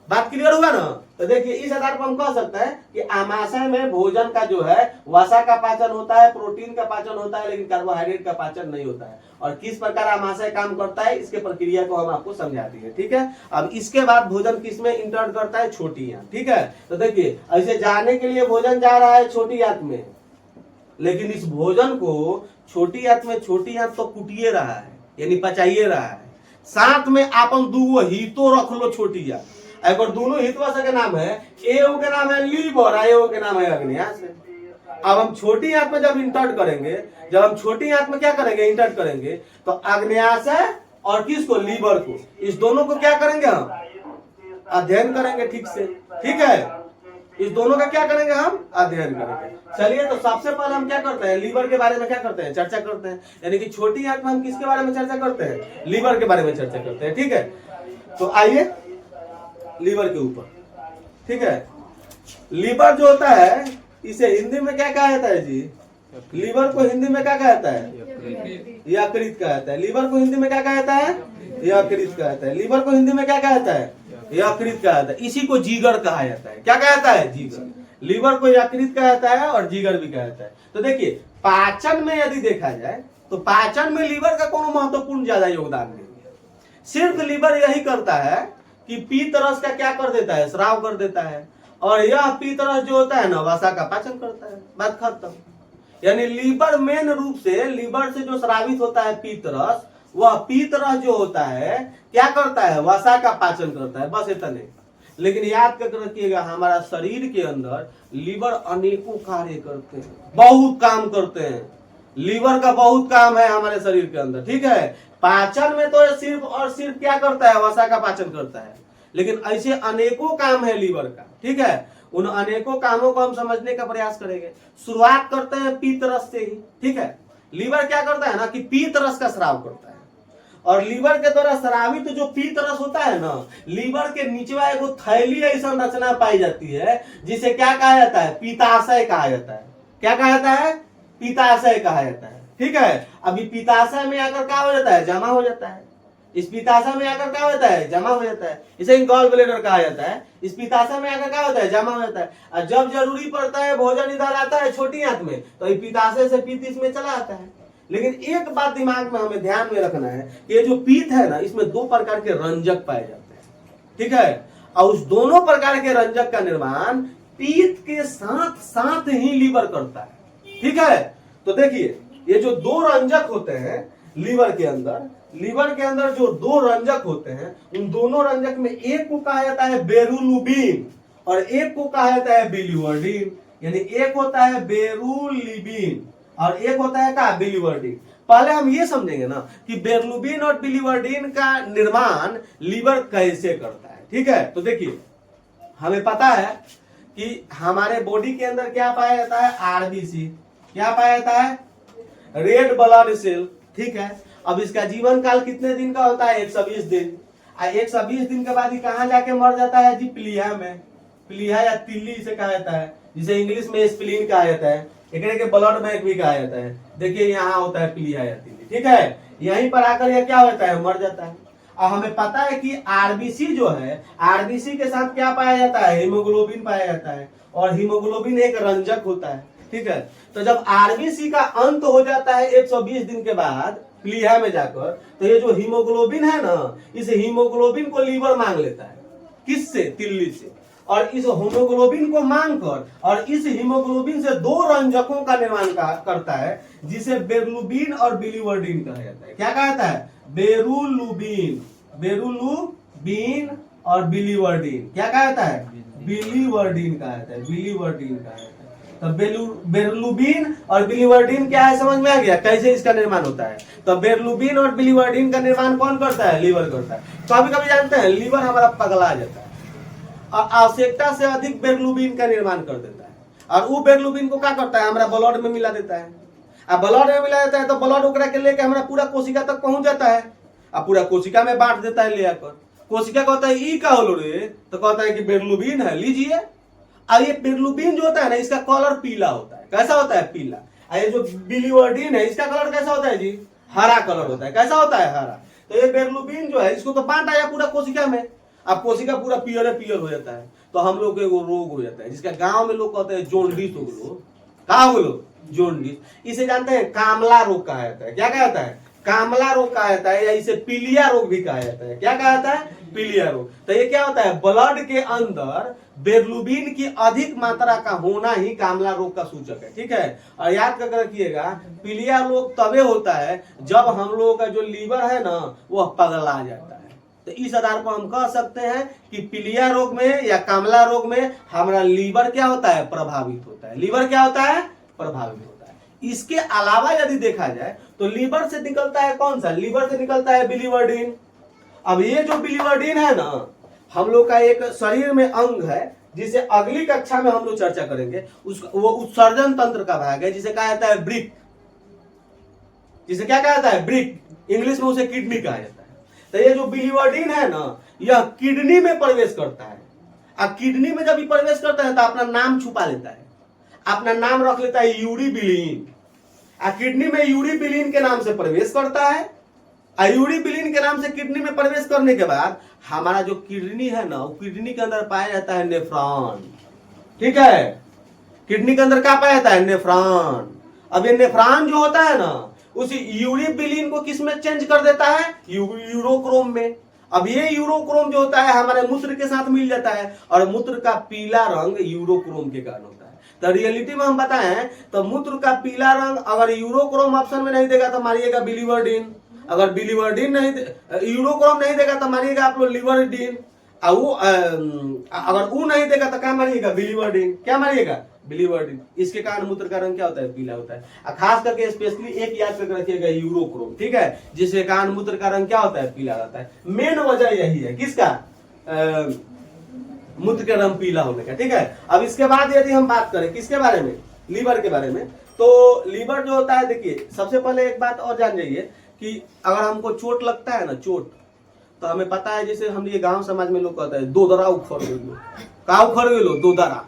बात क्लियर हुआ ना? तो देखिए इस आधार पर हम कह सकते हैं कि आमाशय में भोजन का जो है वसा का पाचन होता है, प्रोटीन का पाचन होता है, लेकिन कार्बोहाइड्रेट का पाचन नहीं होता है। और किस प्रकार आमाशय काम करता है इसके प्रक्रिया को हम आपको समझाते हैं। ठीक है, अब इसके बाद भोजन किसमें इंटर करता है? छोटी आंत। ठीक है, तो देखिए ऐसे जाने के लिए भोजन जा रहा है छोटी आंत में, लेकिन इस भोजन को छोटी आंत में, छोटी आंत तो कुटिए रहा है, यानी पचाइए रहा है। साथ में आपन दूगो हितो रख लो छोटी आंत। अगर दोनों हितवा के नाम है, एगो के नाम है लीवर, एगो के नाम है अग्न्याशय। अब हम छोटी आंत में जब इंटर्ट करेंगे, जब हम छोटी आंत में क्या करेंगे? इंटर्ट करेंगे, तो अग्न्याशय और किसको, लीवर को। इस दोनों को क्या करेंगे हम, अध्ययन करेंगे ठीक से, ठीक है। इस दोनों का क्या करेंगे हम, अध्ययन करेंगे। चलिए तो सबसे पहले हम क्या करते हैं, लीवर के बारे में क्या करते हैं, चर्चा करते हैं। यानी कि छोटी आंख में हम किसके बारे में चर्चा करते हैं, लीवर के बारे में चर्चा करते हैं, ठीक है। तो आइए लीवर के ऊपर, ठीक है। लीवर जो होता है इसे हिंदी में क्या कहा जाता है जी, लीवर को हिंदी में क्या कहता है, यकृत कहता है। लीवर को हिंदी में क्या कहता है, यकृत कहता है। लीवर को हिंदी में क्या कहता है, यकृत कहता है। इसी को जीगर कहा जाता है। क्या कहता है, जीगर। लीवर को यकृत कहता है और जीगर भी कहता है। तो देखिए पाचन में यदि देखा जाए तो पाचन में लीवर का कोनो महत्वपूर्ण ज्यादा योगदान नहीं है। सिर्फ लीवर यही करता है कि पीत्त रस का क्या कर देता है, स्राव कर देता है। और यह पीत्त रस जो होता है ना, वसा का पाचन करता है। बात खत्म। यानी लीवर मेन रूप से, लीवर से जो स्रावित होता है पीत्त रस, वह पीत्त रस जो होता है क्या करता है, वसा का पाचन करता है, बस इतना। लेकिन याद कर रखिएगा, हमारा शरीर के अंदर लीवर अनेकों कार्य करते हैं, बहुत काम करते हैं। लीवर का बहुत काम है हमारे शरीर के अंदर, ठीक है। पाचन में तो सिर्फ और सिर्फ क्या करता है, वसा का पाचन करता है। लेकिन ऐसे अनेकों काम है लीवर का, ठीक है। उन अनेकों कामों को हम समझने का प्रयास करेंगे। शुरुआत करते हैं पीत्त रस से ही, ठीक है। लीवर क्या करता है ना कि पीत्त रस का स्राव करता है। और लीवर के द्वारा स्रावित जो पीत्त रस होता है ना, लीवर के नीचवा एक थैली ऐसा रचना पाई जाती है जिसे क्या कहा जाता है, पीताशय कहा जाता है। क्या कहा जाता है, पीताशय कहा जाता है, ठीक है। अभी पीताशय में आकर क्या हो जाता है, जमा हो जाता है। इस पीताशय में आकर क्या होता है, जमा हो जाता है। इसे गॉल ब्लैडर कहा जाता है। इस पीताशय में आकर क्या होता है, जमा हो जाता है। और जब जरूरी पड़ता है, भोजन इधर आता है छोटी आंत में, तो ये पीताशय से पीत इसमें चला आता है। लेकिन एक बात दिमाग में हमें ध्यान में रखना है कि ये जो पीत है ना, इसमें दो प्रकार के रंजक पाए जाते हैं, ठीक है। और उस दोनों प्रकार के रंजक का निर्माण पीत के साथ साथ ही लीवर करता है, ठीक है। तो देखिए ये जो दो रंजक होते हैं लीवर के अंदर जो दो रंजक होते हैं, उन दोनों रंजक में एक को कहा जाता है बेरुलुबिन और एक को कहा जाता है बिलीवर्डिन। यानी एक होता है बेरुलिबिन और एक होता है क्या, बिलीवर्डिन। पहले हम ये समझेंगे ना कि बेरुलुबिन और बिलीवर्डिन का निर्माण लीवर कैसे करता है, ठीक है। तो देखिए हमें पता है कि हमारे बॉडी के अंदर क्या पाया जाता है, आरबीसी। क्या पाया जाता है, रेड ब्लड सेल, ठीक है। अब इसका जीवन काल कितने दिन का होता है, 120 दिन। 120 दिन के बाद ही कहां जाके मर जाता है जी, प्लीहा में। प्लीहा या तिल्ली इसे कहा जाता है, जिसे इंग्लिश में स्प्लीन कहा जाता है, एक के ब्लड बैंक भी कहा जाता है। देखिए यहाँ होता है प्लीहा या तिल्ली, ठीक है। यहीं पर आकर यह क्या होता है, मर जाता है। और हमें पता है कि आरबीसी जो है, आरबीसी के साथ क्या पाया जाता है, हीमोग्लोबिन पाया जाता है। और हीमोग्लोबिन एक रंजक होता है, ठीक है। तो जब आरबीसी का अंत हो जाता है 120 दिन के बाद प्लीहा में जाकर, तो ये जो हीमोग्लोबिन है ना, इस हीमोग्लोबिन को लीवर मांग लेता है। किससे, तिल्ली से। और इस हीमोग्लोबिन को मांगकर और इस हीमोग्लोबिन से दो रंजकों का निर्माण करता है, जिसे बेरुलुबिन और बिलीवर्डिन कहा जाता है। क्या कहता है, बेरुलुबिन और बिलीवर्डिन। क्या कहता है, बिलीवर्डिन कहता है, बिलीवर्डिन कहता है। तो बेरुलुबिन और बिलीवर्डिन क्या है, समझ में आ गया कैसे इसका निर्माण होता है। तो बेरुलुबिन और बिलीवर्डिन का निर्माण कौन करता है, लीवर करता है। कभी कभी जानते हैं लीवर हमारा पगला जाता है और आवश्यकता से अधिक बेरुलुबिन का निर्माण कर देता है। और वो बेरुलुबिन को क्या करता है, हमारा ब्लड में मिला देता है। अब ब्लड में मिला देता है तो ब्लड ओकरा के लेके हमारा पूरा कोशिका तक पहुंच जाता है। अब पूरा कोशिका में बांट देता है ले आकर। कोशिका कहता है ई का होलो रे, तो कहता है कि बेरुलुबिन है, लीजिए। अब ये बेरुलुबिन जो होता है ना, इसका कलर पीला होता है। कैसा होता है, पीला। और ये जो बिलीवर्डिन है, इसका कलर कैसा होता है जी, हरा कलर होता है। कैसा होता है, हरा। तो ये बेरुलुबिन जो है, इसको तो बांट आया पूरा कोशिका में। अब कोशिका पूरा पियर हो जाता है, तो हम लोग को रोग हो जाता है, जिसका गांव में लोग कहते हैं जोंडिस हो गलो। कहा हो गलो, जोंडिस। इसे जानते हैं कामला रोग कहा जाता है। क्या कहा जाता है, कामला रोग कहा जाता है, या इसे पीलिया रोग भी कहा जाता है। क्या कहा जाता है, पीलिया रोग। तो ये क्या होता है, ब्लड के अंदर बेरुलुबिन की अधिक मात्रा का होना ही कामला रोग का सूचक है, ठीक है। और याद करके रखिएगा, पीलिया रोग तबे होता है जब हम लोगों का जो लीवर है ना, वह पगला जाता है। तो इस आधार पर हम कह सकते हैं कि पीलिया रोग में या कामला रोग में हमारा लीवर क्या होता है, प्रभावित होता है। लीवर क्या होता है, प्रभावित होता है। इसके अलावा यदि देखा जाए तो लीवर से निकलता है कौन सा, लीवर से निकलता है बिलीवर्डिन। अब ये जो बिलीवर्डिन है ना, हम लोग का एक शरीर में अंग है जिसे अगली कक्षा में हम लोग चर्चा करेंगे। वो उत्सर्जन तंत्र का भाग है जिसे कहा जाता है ब्रिक, जिसे क्या कहा जाता है, ब्रिक। इंग्लिश में उसे किडनी कहा जाता है। तो ये जो बिलीवर्डिन है ना, यह किडनी में प्रवेश करता है। अब किडनी में जब भी प्रवेश करता है तो अपना नाम छुपा लेता है, अपना नाम रख लेता है यूरीबिलिन। किडनी में यूरीबिलिन के नाम से प्रवेश करता है। यूरीबिलिन के नाम से किडनी में प्रवेश करने के बाद हमारा जो किडनी है ना, वो किडनी के अंदर पाया जाता है नेफ्रॉन। ठीक है, किडनी के अंदर क्या पाया जाता है, नेफ्रॉन। अब ये नेफ्रॉन जो होता है ना, उसी यूरीबिलिन को किस में चेंज कर देता है, यूरोक्रोम में। अब ये यूरोक्रोम जो होता है हमारे मूत्र के साथ मिल जाता है और मूत्र का पीला रंग यूरोक्रोम के कारण होता है। तो रियलिटी में हम बताएं तो मूत्र का पीला रंग अगर यूरोक्रोम ऑप्शन में नहीं देगा तो मारिएगा बिलीवर्डिन, अगर बिलीवर्डिन नहीं यूरोक्रोम नहीं देगा तो मारिएगा आप लोग लिवर्डिन, अगर वो नहीं देगा तो क्या मारिएगा, बिलीवर्डिन। क्या मारिएगा, बिलीवर्डिन। इसके कारण मूत्र का रंग क्या होता है, पीला होता है। खास करके स्पेशली एक याद करके रखिएगा, यूरोक्रोम। ठीक है, जिसके कारण मूत्र का रंग क्या होता है, पीला रहता है। मेन वजह यही है किसका, मूत्र का रंग पीला होने का। ठीक है, अब इसके बाद यदि हम बात करें किसके बारे में, लीवर के बारे में, तो लीवर जो होता है, देखिए सबसे पहले एक बात और जान जाइए कि अगर हमको चोट लगता है ना, चोट, तो हमें पता है, जैसे हम ये गांव समाज में लोग कहते हैं दोदरा उखड़ गेलो, का उखड़ गेलो, दोदरा।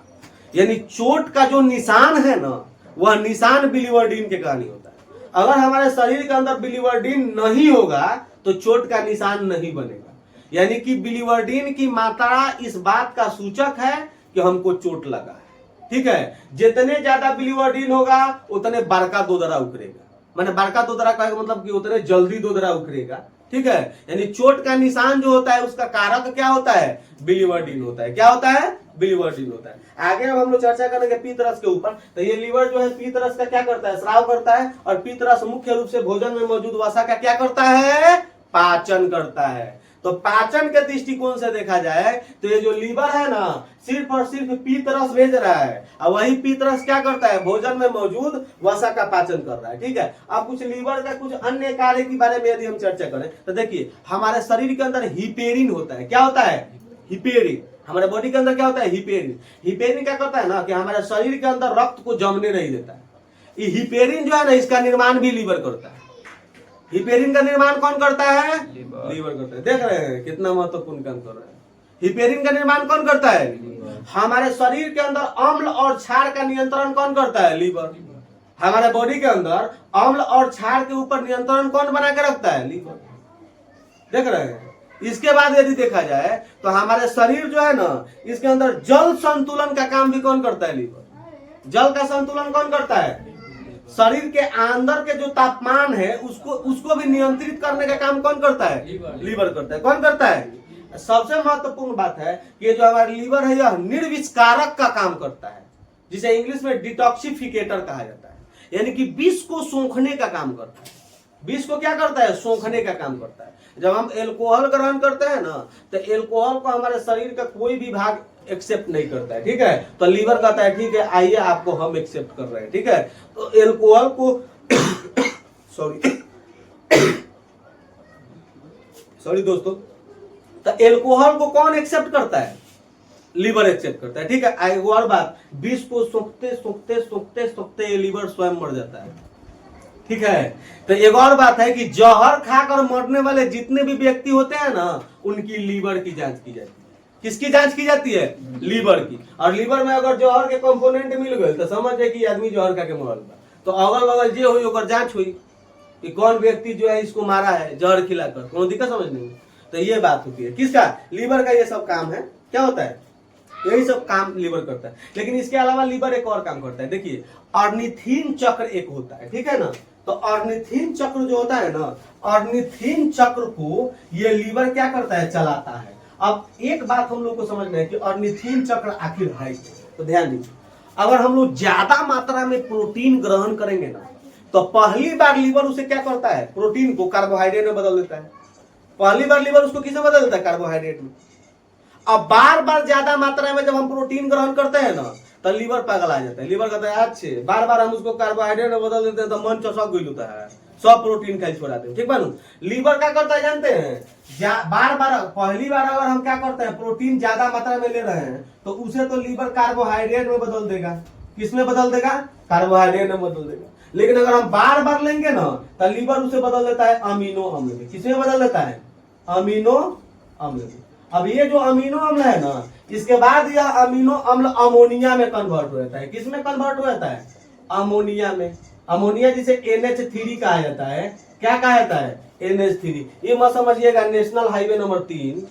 यानी चोट का जो निशान है ना, वह निशान बिलीवर्डिन के कारण ही होता है। अगर हमारे शरीर के अंदर बिलीवर्डिन नहीं होगा तो चोट का निशान नहीं बनेगा। यानी कि बिलीवर्डिन की मात्रा इस बात का सूचक है कि हमको चोट लगा है। ठीक है, जितने ज्यादा बिलीवर्डिन होगा उतने बड़का दोदरा उखड़ेगा। मैंने बड़का दोदरा का मतलब कि उतने जल्दी दोदरा उखड़ेगा। ठीक है, यानी चोट का निशान जो होता है उसका कारक क्या होता है, बिलीवर्डिन होता है। क्या होता है, बिलीवर्डिन होता है। आगे अब हम लोग चर्चा करेंगे पीतरस के ऊपर। तो ये लीवर जो है पीतरस का क्या करता है, स्राव करता है। और पीतरस मुख्य रूप से भोजन में मौजूद वसा का क्या करता है, पाचन करता है। तो पाचन के दृष्टिकोण से देखा जाए तो ये जो लीवर है ना, सिर्फ और सिर्फ पीतरस भेज रहा है, और वही पीतरस क्या करता है, भोजन में मौजूद वसा का पाचन कर रहा है। ठीक है, अब कुछ लीवर का कुछ अन्य कार्य के बारे में यदि हम चर्चा करें तो देखिए, हमारे शरीर के अंदर हिपेरिन होता है। क्या होता है, हिपेरिन। हमारे बॉडी के अंदर क्या होता है, हिपेरिन। हिपेरिन क्या करता है ना, कि हमारे शरीर के अंदर रक्त को जमने नहीं देता है। ये हिपेरिन जो है ना, इसका निर्माण भी लीवर करता है। हिपेरिन का निर्माण कौन करता है, लीवर करता है। देख रहे हैं कितना महत्वपूर्ण काम कर रहा है। हिपेरिन का निर्माण कौन करता है, हमारे शरीर के अंदर अम्ल और क्षार का नियंत्रण कौन करता है, लीवर। हमारे बॉडी के अंदर अम्ल और क्षार के ऊपर नियंत्रण कौन बना के रखता है, लीवर। देख रहे हैं। इसके बाद यदि देखा जाए तो हमारे शरीर जो है ना, इसके अंदर जल संतुलन का काम भी कौन करता है, लीवर। जल का संतुलन कौन करता है, शरीर के अंदर के जो तापमान है उसको भी नियंत्रित करने का काम कौन करता है, लीवर करता है। कौन करता है। सबसे महत्वपूर्ण बात है कि जो हमारा लीवर है यह निर्विषकारक का काम करता है, जिसे इंग्लिश में डिटॉक्सिफिकेटर कहा जाता है। यानी कि विष को सोखने का काम करता है। विष को क्या करता है, सोखने का काम करता है। जब हम एल्कोहल ग्रहण करते हैं ना, तो एल्कोहल को हमारे शरीर का कोई भी भाग एक्सेप्ट नहीं करता है। ठीक है, तो लीवर कहता है ठीक है आइए आपको हम एक्सेप्ट कर रहे हैं। ठीक है, तो एल्कोहल को सॉरी दोस्तों, तो एल्कोहल को कौन एक्सेप्ट करता है, लीवर एक्सेप्ट करता है। ठीक है, एक और बात, विष को सोखते सोखते सोखते सोखते ये लीवर स्वयं मर जाता है। ठीक है, तो एक और बात है कि जहर खाकर मरने वाले जितने भी व्यक्ति होते हैं ना, उनकी लीवर की जांच की जाती है। किसकी जांच की जाती है, लीवर की। और लीवर में अगर जहर के कंपोनेंट मिल गए तो समझ जाए कि आदमी जहर खा के मरल बा। तो अगल बगल जे हुई ओकर जांच हुई कि कौन व्यक्ति जो है इसको मारा है जहर खिलाकर, कोनो दिक्कत समझ नहीं। तो ये बात होती है किसका, लीवर का। ये सब काम है, क्या होता है, यही सब काम लीवर करता है। लेकिन इसके अलावा लीवर एक और काम करता है। देखिए, ऑर्निथिन चक्र एक होता है। ठीक है ना, तो ऑर्निथिन चक्र जो होता है ना, ऑर्निथिन चक्र को ये लीवर क्या करता है, चलाता है। अब एक बात हम लोग को समझना है कि ऑर्निथिन चक्र आखिर है, तो ध्यान दीजिए। अगर हम लोग ज्यादा मात्रा में प्रोटीन ग्रहण करेंगे ना, तो पहली बार लीवर उसे क्या करता है, प्रोटीन को कार्बोहाइड्रेट में बदल देता है। पहली बार लीवर उसको किसमें बदल देता है, कार्बोहाइड्रेट में। अब बार बार ज्यादा मात्रा में जब हम प्रोटीन ग्रहण करते हैं ना, तो लीवर पागल आ जाता है। लीवर कहता है अच्छे बार बार हम उसको कार्बोहाइड्रेट में बदल देते हैं तो मन चौसक गई होता है, सब प्रोटीन खाई छोड़ाते हैं। ठीक बानू, लीवर क्या करता है जानते हैं, बार बार पहली बार अगर हम क्या करते हैं प्रोटीन ज्यादा मात्रा में ले रहे हैं तो उसे तो लीवर कार्बोहाइड्रेट में बदल देगा। किसमें बदल देगा? कार्बोहाइड्रेट में बदल देगा। लेकिन अगर हम बार बार लेंगे ना तो लीवर उसे बदल देता है अमीनो अम्ल में। किसमें बदल देता है? अमीनो अम्ल में। अब ये जो अमीनो अम्ल है ना, इसके बाद यह अमीनो अम्ल अमोनिया में कन्वर्ट हो जाता है। किसमें कन्वर्ट हो जाता है? अमोनिया में। अमोनिया जिसे NH3 कहा जाता है। क्या कहा जाता है? NH3। ये मत समझिएगा नेशनल हाईवे नंबर 3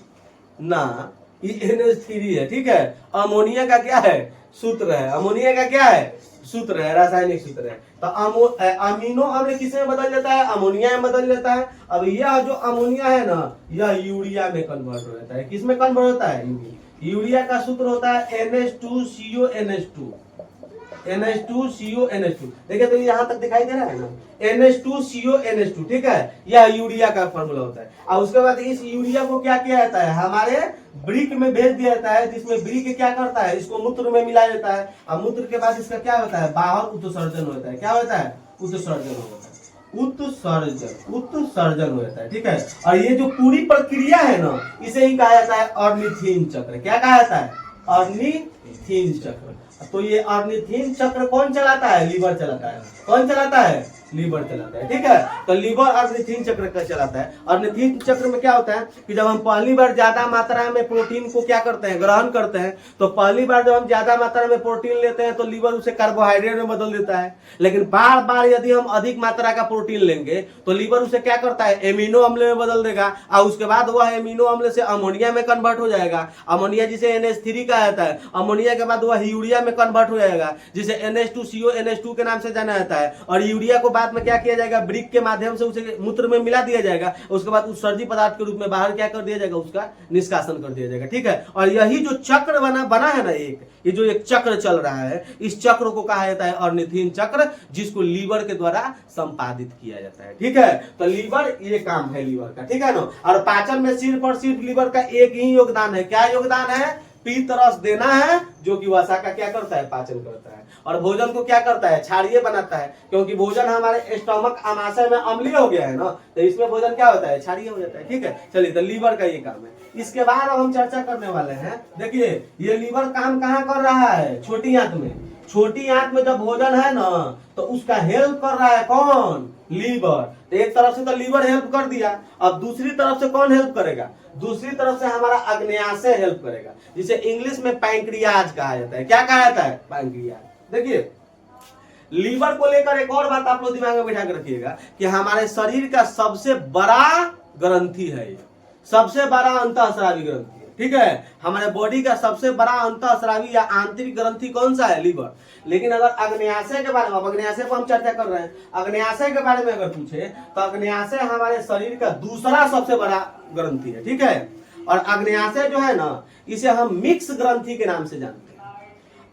ना, ये NH3 है। ठीक है, अमोनिया का क्या है? सूत्र है। अमोनिया का क्या है? सूत्र है, रासायनिक सूत्र है। तो अमीनो अम्ल किस में बदल जाता है? अमोनिया में बदल जाता है। अब यह जो अमोनिया है ना, यह यूरिया में कन्वर्ट हो जाता है। किस में कन्वर्ट होता है? यूरिया का सूत्र होता है NH2CO NH2CO देखिए तो यहाँ तक दिखाई दे रहा है ना, NH2CO ठीक है, यह यूरिया का फॉर्मूला होता है। और उसके बाद इस यूरिया को क्या किया जाता है? हमारे ब्रिक में भेज दिया जाता है, जिसमें ब्रिक क्या करता है? इसको मूत्र में मिला देता है। और मूत्र के बाद इसका क्या होता है? बाहर उत्सर्जन होता है। क्या होता है? उत्सर्जन होता है। उत्सर्जन होता है। ठीक है, और ये जो पूरी प्रक्रिया है ना, इसे ही कहा जाता है ऑर्निथीन चक्र। क्या कहा जाता है? ऑर्निथीन चक्र। तो ये ऑर्निथीन चक्र कौन चलाता है? लीवर चलाता है। कौन चलाता है? लीवर चलाता है। ठीक है, तो लीवर ऑर्निथीन चक्र का चलाता है। ऑर्निथीन चक्र में क्या होता है कि जब हम पहली बार ज्यादा मात्रा में प्रोटीन को क्या करते हैं? ग्रहण करते हैं। तो पहली बार जब हम ज्यादा मात्रा में प्रोटीन लेते हैं तो लीवर उसे कार्बोहाइड्रेट में बदल देता है। लेकिन बार बार यदि हम अधिक मात्रा का प्रोटीन लेंगे तो लीवर उसे क्या करता है? एमिनो अम्ल में बदल देगा। और उसके बाद वह एमिनो अम्ल से अमोनिया में कन्वर्ट हो जाएगा। अमोनिया जिसे NH3 कहा जाता है। अमोनिया के बाद वह यूरिया में कन्वर्ट हो जाएगा, जिसे NH2CO के नाम से जाना जाता है। और यूरिया को बाद में क्या किया जाएगा? ब्रिक के माध्यम से उसे मूत्र में मिला दिया जाएगा। उसके बाद उत्सर्जी पदार्थ के रूप में बाहर क्या कर दिया जाएगा? उसका निष्कासन कर दिया जाएगा। ठीक है, और यही जो चक्र बना है ना, ये जो एक चक्र चल रहा है, इस चक्र को कहा जाता है ऑर्निथीन चक्र, जिसको लीवर के द्वारा संपादित किया जाता है। ठीक है, तो लीवर, ये काम है लीवर का। ठीक है ना, और पाचन में सिर्फ और सिर्फ लीवर का एक ही योगदान है। क्या योगदान है? पीत रस देना है, जो कि वसा का क्या करता है? पाचन करता है। और भोजन को क्या करता है? क्षारीय बनाता है, क्योंकि भोजन हमारे स्टमक आमाशय में अम्लीय हो गया है ना, तो इसमें भोजन क्या होता है? क्षारीय हो जाता है। ठीक है, चलिए, तो लीवर का ये काम है। इसके बाद अब हम चर्चा करने वाले हैं। देखिए, ये लीवर काम कहाँ कर रहा है? छोटी आंत में। छोटी आंत में जब भोजन है ना, तो उसका हेल्प कर रहा है कौन? लीवर। तो एक तरफ से तो लीवर हेल्प कर दिया, अब दूसरी तरफ से कौन हेल्प करेगा? दूसरी तरफ से हमारा अग्न्याशय हेल्प करेगा, जिसे इंग्लिश में पैंक्रियाज कहा जाता है। क्या कहा जाता है? पैंक्रियाज। देखिए, लीवर को लेकर एक और बात आप लोग दिमाग में बिठा कर रखिएगा कि हमारे शरीर का सबसे बड़ा ग्रंथि है ये, सबसे बड़ा अंतःस्रावी ग्रंथि है। ठीक है, हमारे बॉडी का सबसे बड़ा अंतःस्रावी या आंतरिक ग्रंथि कौन सा है? लीवर। लेकिन अगर अग्न्याशय के बारे में, अग्न्याशय पर हम चर्चा कर रहे हैं, अग्न्याशय के बारे में अगर पूछे तो अग्न्याशय हमारे शरीर का दूसरा सबसे बड़ा ग्रंथि है। ठीक है, और अग्न्याशय जो है ना, इसे हम मिक्स ग्रंथि के नाम से जानते हैं।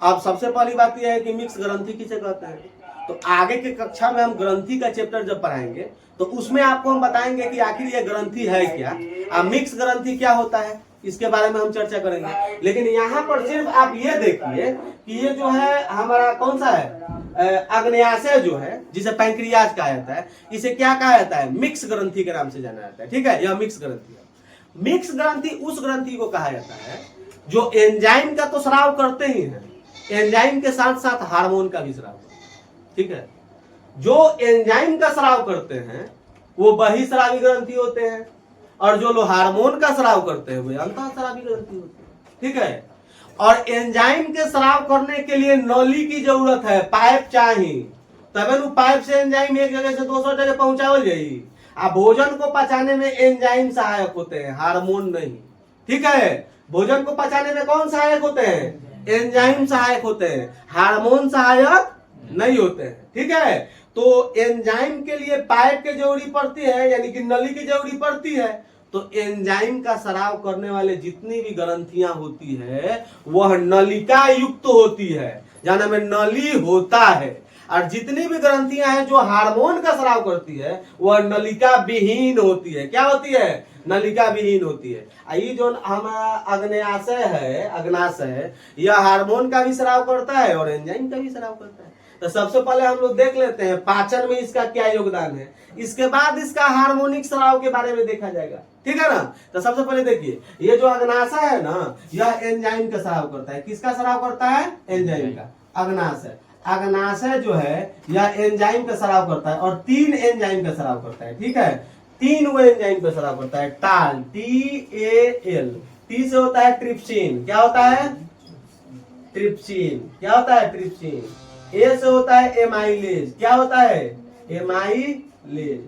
अब सबसे पहली बात यह है कि मिक्स ग्रंथि किसे कहते हैं, तो आगे के कक्षा में हम ग्रंथि का चैप्टर जब पढ़ाएंगे तो उसमें आपको हम बताएंगे कि आखिर ये ग्रंथि है क्या, अब मिक्स ग्रंथि क्या होता है, इसके बारे में हम चर्चा करेंगे। लेकिन यहाँ पर सिर्फ आप ये देखिए कि ये जो है हमारा कौन सा है? अग्न्याशय जो है, जिसे पैंक्रियाज कहा जाता है, इसे क्या कहा जाता है? मिक्स ग्रंथि के नाम से जाना जाता है। ठीक है, यह मिक्स ग्रंथि है। मिक्स ग्रंथि उस ग्रंथि को कहा जाता है जो एंजाइम का तो स्राव करते ही है, एंजाइम के साथ साथ हार्मोन का भी स्राव। ठीक है, जो एंजाइम का स्राव करते हैं वो बहिस्रावी ग्रंथि होते हैं, और जो लोग हार्मोन का स्राव करते हैं वो अंतःस्रावी ग्रंथि होते हैं। ठीक है, और एंजाइम के स्राव करने के लिए नली की जरूरत है, पाइप चाहिए, तबे नु पाइप से एंजाइम एक जगह से दूसरी जगह पहुंचावल जाई। आ भोजन को पचाने में एंजाइम सहायक होते हैं, हार्मोन नहीं। ठीक है, भोजन को पचाने में कौन सहायक होते हैं? एंजाइम सहायक होते हैं, हार्मोन सहायक नहीं होते हैं। ठीक है, तो एंजाइम के लिए पाइप की जरूरी पड़ती है, यानी कि नली की जरूरी पड़ती है। तो एंजाइम का स्राव करने वाले जितनी भी ग्रंथियां होती है वह नलिका युक्त होती है, जाना में नली होता है। और जितनी भी ग्रंथियां हैं जो हार्मोन का स्राव करती है वह नलिका विहीन होती है। क्या होती है? नलिका विहीन होती है। ये जो हम अग्नाशय यह हार्मोन का भी स्राव करता है और एंजाइम का भी स्राव करता है। तो सबसे पहले हम लोग देख लेते हैं पाचन में इसका क्या योगदान है, इसके बाद इसका हार्मोनिक स्राव के बारे में देखा जाएगा। ठीक है ना। तो सबसे पहले देखिए ये जो अग्नाशय है ना यह एंजाइम का स्राव करता है। किसका स्राव करता है? एंजाइम का। अग्नाशय जो है यह एंजाइम का स्राव करता है और 3 एंजाइम का स्राव करता है। ठीक है, 3 वो एंजाइम का स्राव करता है। टाल, TAL, टी से होता है ट्रिप्सिन। क्या होता है? ट्रिप्सिन। क्या होता है? ट्रिप्सिन। ए से होता है एमाइलेज। क्या होता है? एमाइलेज।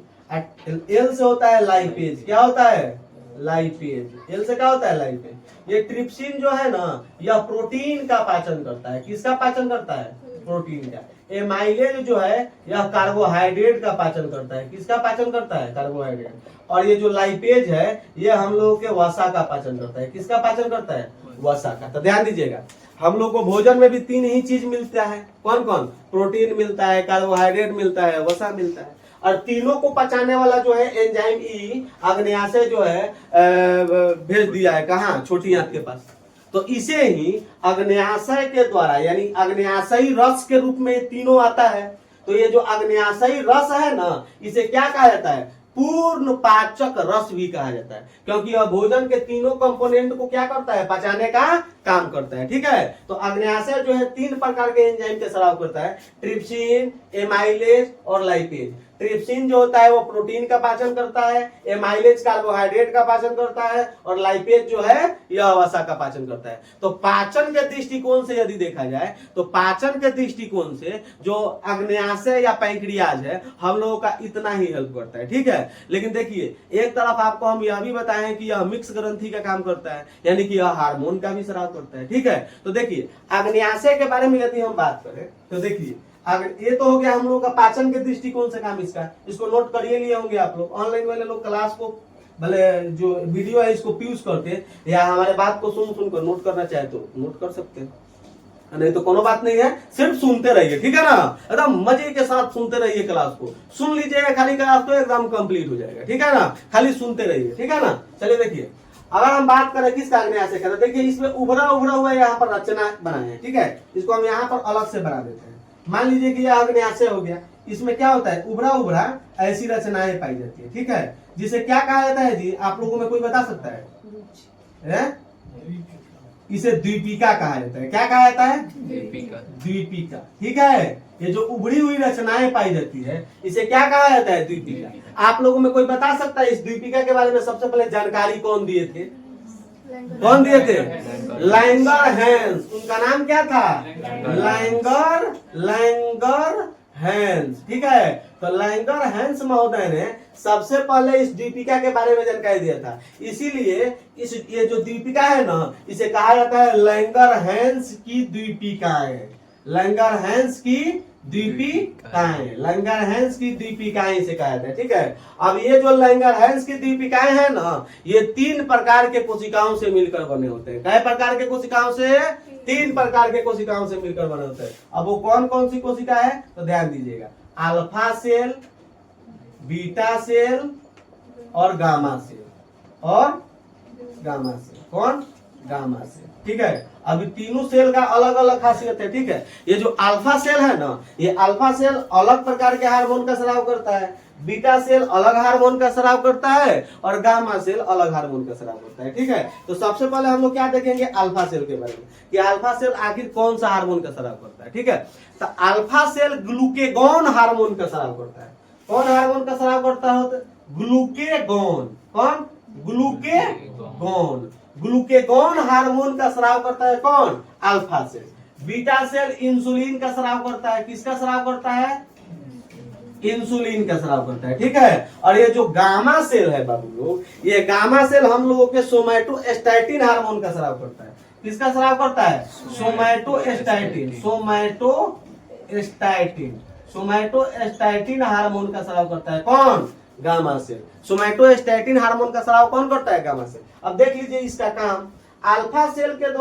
एल से होता है लाइपेज। क्या होता है? लाइपेज। एल से क्या होता है? लाइपेज। ये ट्रिप्सिन जो है ना यह प्रोटीन का पाचन करता है। किसका पाचन करता है? प्रोटीन का। एमाइलेज जो है यह कार्बोहाइड्रेट का पाचन करता है। किसका पाचन करता है? कार्बोहाइड्रेट। और ये जो लाइपेज है ये हम लोगों के वसा का पाचन करता है। किसका पाचन करता है? वसा का। तो ध्यान दीजिएगा हम लोग को भोजन में भी 3 ही चीज मिलता है। कौन कौन? प्रोटीन मिलता है, कार्बोहाइड्रेट मिलता है, वसा मिलता है। और तीनों को पचाने वाला जो है एंजाइम ई अग्न्याशय जो है भेज दिया है। कहाँ? छोटी आंत के पास। तो इसे ही अग्न्याशय के द्वारा यानी अग्न्याशयी रस के रूप में तीनों आता है। तो ये जो अग्न्याशयी रस है ना इसे क्या कहा जाता है? पूर्ण पाचक रस भी कहा जाता है, क्योंकि यह भोजन के तीनों कंपोनेंट को क्या करता है? पचाने का काम करता है। ठीक है, तो अग्न्याशय जो है 3 प्रकार के एंजाइम के स्राव करता है, ट्रिप्सिन, एमाइलेज और लाइपेज। ट्रिप्सिन जो होता है वो प्रोटीन का पाचन करता है, एमाइलेज कार्बोहाइड्रेट का पाचन करता है और लाइपेज जो है यह वसा का पाचन करता है। तो पाचन के दृष्टिकोण से यदि देखा जाए तो पाचन के दृष्टिकोण से जो अग्न्याशय या पैंक्रियाज है हम लोगों का इतना ही हेल्प करता है। ठीक है, लेकिन देखिए एक तरफ आपको हम यह भी बताएं कि यह मिक्स ग्रंथि का काम करता है यानी कि यह हार्मोन का भी स्राव करता है। ठीक है, तो देखिए अग्न्याशय के बारे में यदि हम बात करें तो देखिए अगर ये तो हो गया हम लोग का पाचन के दृष्टिकोण से काम इसका, इसको नोट करिए लिए होंगे आप लोग। ऑनलाइन वाले लोग क्लास को भले जो वीडियो है इसको पीयूष करके या हमारे बात को सुन कर नोट करना चाहे तो नोट कर सकते हैं, नहीं तो कोनो बात नहीं है, सिर्फ सुनते रहिए। ठीक है ना, एकदम मजे के साथ सुनते रहिए। क्लास को सुन लीजिएगा खाली, क्लास तो एकदम कंप्लीट हो जाएगा। ठीक है ना, खाली सुनते रहिए। ठीक है ना, चलिए देखिए अगर हम बात करें किस अग्न्याशय का, देखिए इसमें उभरा हुआ यहाँ पर रचना बनाए हैं। ठीक है, इसको हम यहाँ पर अलग से बना देते हैं। मान लीजिए कि यह अग्न्याशय हो गया, इसमें क्या होता है? उभरा ऐसी रचनाएं पाई जाती है। ठीक है, जिसे क्या कहा जाता है जी? आप लोगों में कोई बता सकता है? इसे द्वीपिका कहा जाता है। क्या कहा जाता है? द्वीपिका। ठीक है, ये जो उभरी हुई रचनाएं पाई जाती है इसे क्या कहा जाता है? द्वीपिका। आप लोगों में कोई बता सकता है इस द्वीपिका के बारे में सबसे पहले जानकारी कौन दिए थे? कौन दिए थे? Langerhans. उनका नाम क्या था? Langerhans. ठीक है, तो लैंगर हैंस महोदय ने सबसे पहले इस दीपिका के बारे में जानकारी दिया था। इसीलिए ये जो दीपिका है ना इसे कहा जाता है लैंगर हैंस की द्वीपिकाएं। लैंगर हैंस की द्वीपिकाएं, लैंगर हैंस की द्वीपिकाएं इसे कहा जाता है। ठीक है, अब ये जो लैंगर हैंस की द्वीपिकाएं है ना ये 3 प्रकार के कोशिकाओं से मिलकर बने होते हैं। कई प्रकार के कोशिकाओं से? 3 प्रकार के कोशिकाओं से मिलकर बने होते हैं। अब वो कौन कौन सी कोशिका है तो ध्यान दीजिएगा, अल्फा सेल, बीटा सेल और गामा सेल। और गामा सेल कौन? Gamma cell. ठीक है, अभी तीनों सेल का अलग अलग खासियत है। ठीक है, ये जो अल्फा सेल है ना ये अल्फा सेल अलग प्रकार के हार्मोन का स्राव करता है, बीटा सेल अलग हार्मोन का स्राव करता है और गामा सेल अलग हार्मोन का स्राव करता है। ठीक है, तो सबसे पहले हम लोग क्या देखेंगे अल्फा सेल के बारे में कि अल्फा सेल आखिर कौन सा हार्मोन का स्राव करता है। ठीक है, तो अल्फा सेल ग्लूकेगॉन हार्मोन का स्राव करता है। कौन हार्मोन का स्राव करता है? ग्लूकेगॉन। कौन? ग्लूकेगॉन। ग्लूकेगॉन हार्मोन का स्राव करता है कौन? Alpha cell. Beta cell insulin का स्राव करता है। किसका स्राव करता है? इंसुलिन का स्राव करता है। ठीक है, और ये जो गामा सेल है बाबू लोग ये गामा सेल हम लोगों के सोमैटोस्टैटिन हार्मोन का स्राव करता है। किसका स्राव करता है? सोमैटोस्टैटिन। सोमैटोस्टैटिन हार्मोन का स्राव करता है कौन? Gamma cell. सोमैटोस्टैटिन हार्मोन का स्राव कौन करता है? Gamma cell. अब देख लीजिए इसका काम, अल्फा सेल के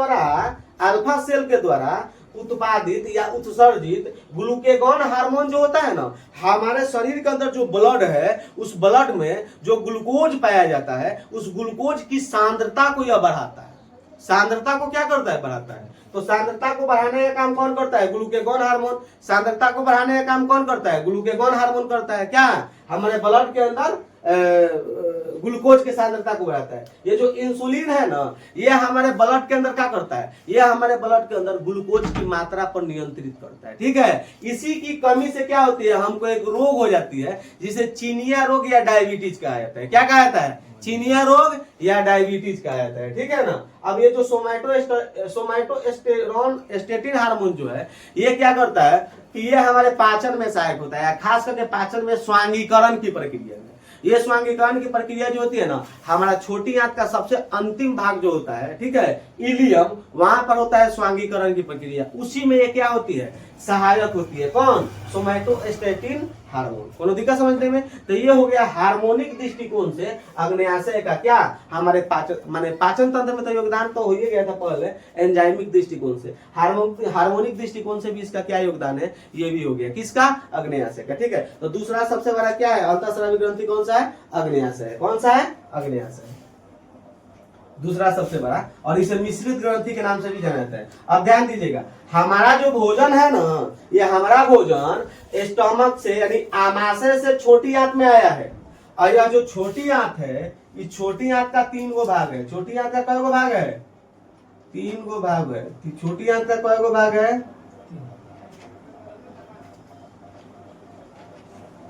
द्वारा उत्पादित या उत्सर्जित ग्लूकेगॉन हार्मोन जो होता है ना, हमारे शरीर के अंदर जो ब्लड है उस ब्लड में जो ग्लूकोज पाया जाता है उस ग्लूकोज की सांद्रता को यह बढ़ाता है। सांद्रता को क्या करता है? बढ़ाता है। तो सांद्रता को बढ़ाने का काम कौन करता है? Glucagon hormone. सांद्रता को बढ़ाने का काम कौन करता है? ग्लूकेगॉन हार्मोन करता है। क्या? हमारे ब्लड के अंदर ग्लूकोज की सांद्रता को बढ़ाता है। ये जो इंसुलिन है ना, ये हमारे ब्लड के अंदर क्या करता है? ये हमारे ब्लड के अंदर ग्लूकोज की मात्रा पर नियंत्रित करता है। ठीक है, इसी की कमी से क्या होती है? हमको एक रोग हो जाती है जिसे चीनिया रोग या डायबिटीज कहा जाता है। क्या कहा जाता है? चीनिया रोग या डायबिटीज कहा जाता है। ठीक है ना। अब ये जो सोमैटोस्टेरोन स्टेटिन हार्मोन जो है, ये क्या करता है कि ये हमारे पाचन में सहायक होता है, खास करके पाचन में स्वांगीकरण की प्रक्रिया में। ये स्वांगीकरण की प्रक्रिया जो होती है ना, हमारा छोटी आंत का सबसे अंतिम भाग जो होता है, ठीक है, इलियम, वहां पर होता है स्वांगीकरण की प्रक्रिया। उसी में ये क्या होती है? सहायक होती है। कौन? Somatostatin hormone. कोनो दिक्कत समझने में? तो ये हो गया हार्मोनिक दृष्टिकोण से अग्न्याशय का क्या हमारे पाचन तंत्र में तो योगदान तो हो ही गया था पहले, एंजाइमिक दृष्टिकोण से। हार्मोनिक दृष्टिकोण से भी इसका क्या योगदान है? ये भी हो गया। किसका? अग्न्याशय का। ठीक है, तो दूसरा सबसे बड़ा क्या है? अंतःस्रावी ग्रंथि कौन सा है? अग्न्याशय है। कौन सा है? अग्न्याशय। दूसरा सबसे बड़ा, और इसे मिश्रित ग्रंथि के नाम से भी जाना जाता है। अब ध्यान दीजिएगा, हमारा जो भोजन है ना, ये हमारा भोजन स्टमक से यानी आमाशय से छोटी आंत में आया है। और यह जो छोटी आंत है, इस छोटी आंत का 3 गो भाग है। छोटी आंत का कई गो भाग है? 3 गो भाग है। छोटी आंत का कई गो भाग है?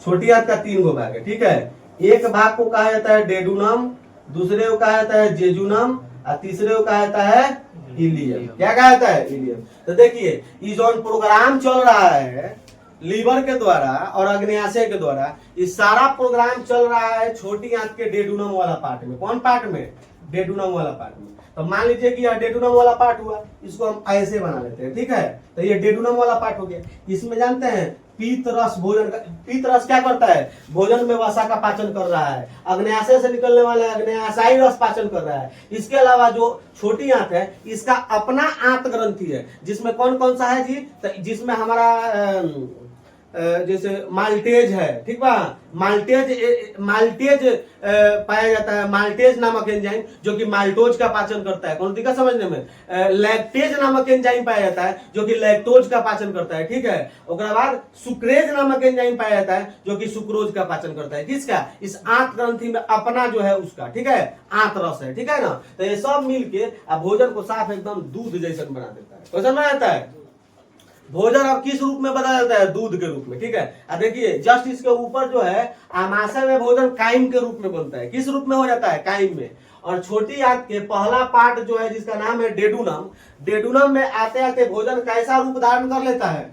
छोटी आंत का 3 गो भाग है। ठीक है, एक भाग को कहा जाता है डेडुनम, दूसरे को कहा जाता है जेजुनम, और तीसरे को कहा जाता है इलियम। क्या कहा जाता है? इलियम। तो देखिए, ये जो प्रोग्राम चल रहा है लीवर के द्वारा और अग्न्याशय के द्वारा, ये सारा प्रोग्राम चल रहा है छोटी आंत के डेडुनम वाला पार्ट में। कौन पार्ट में? डेडुनम वाला पार्ट में। तो मान लीजिए कि यह डेडुनम वाला पार्ट हुआ, इसको हम ऐसे बना लेते हैं। ठीक है, तो ये डेडुनम वाला पार्ट हो गया। इसमें जानते हैं पीत रस भोजन का, पीत रस क्या करता है? भोजन में वसा का पाचन कर रहा है। अग्न्याशय से निकलने वाला अग्न्याशयी रस पाचन कर रहा है। इसके अलावा जो छोटी आंत है, इसका अपना आंत ग्रंथि है, जिसमें कौन कौन सा है जी? तो जिसमें हमारा जैसे माल्टेज है। ठीक बा, माल्टेज पाया जाता है। माल्टेज नामक एंजाइम जो कि माल्टोज का पाचन करता है। कौन दिक्कत समझने में? लैक्टेज नामक एंजाइम पाया जाता है जो कि लैक्टोज का पाचन करता है। ठीक है, उसके बाद सुक्रेज नामक एंजाइम पाया जाता है जो कि सुक्रोज का पाचन करता है। किसका? इस आंत ग्रंथि में अपना जो है उसका। ठीक है, आंत रस है। ठीक है ना। तो ये सब मिलके भोजन को साफ एकदम दूध जैसा बना देता है। कैसा बना देता है? भोजन अब किस रूप में बदल जाता है? दूध के रूप में। ठीक है, अब देखिए जस्ट इसके ऊपर जो है आमाशय में भोजन काइम के रूप में बनता है। किस रूप में हो जाता है? काइम में। और छोटी आंत के पहला पार्ट जो है जिसका नाम है डेडुनम, डेडुनम में आते आते भोजन कैसा रूप धारण कर लेता है?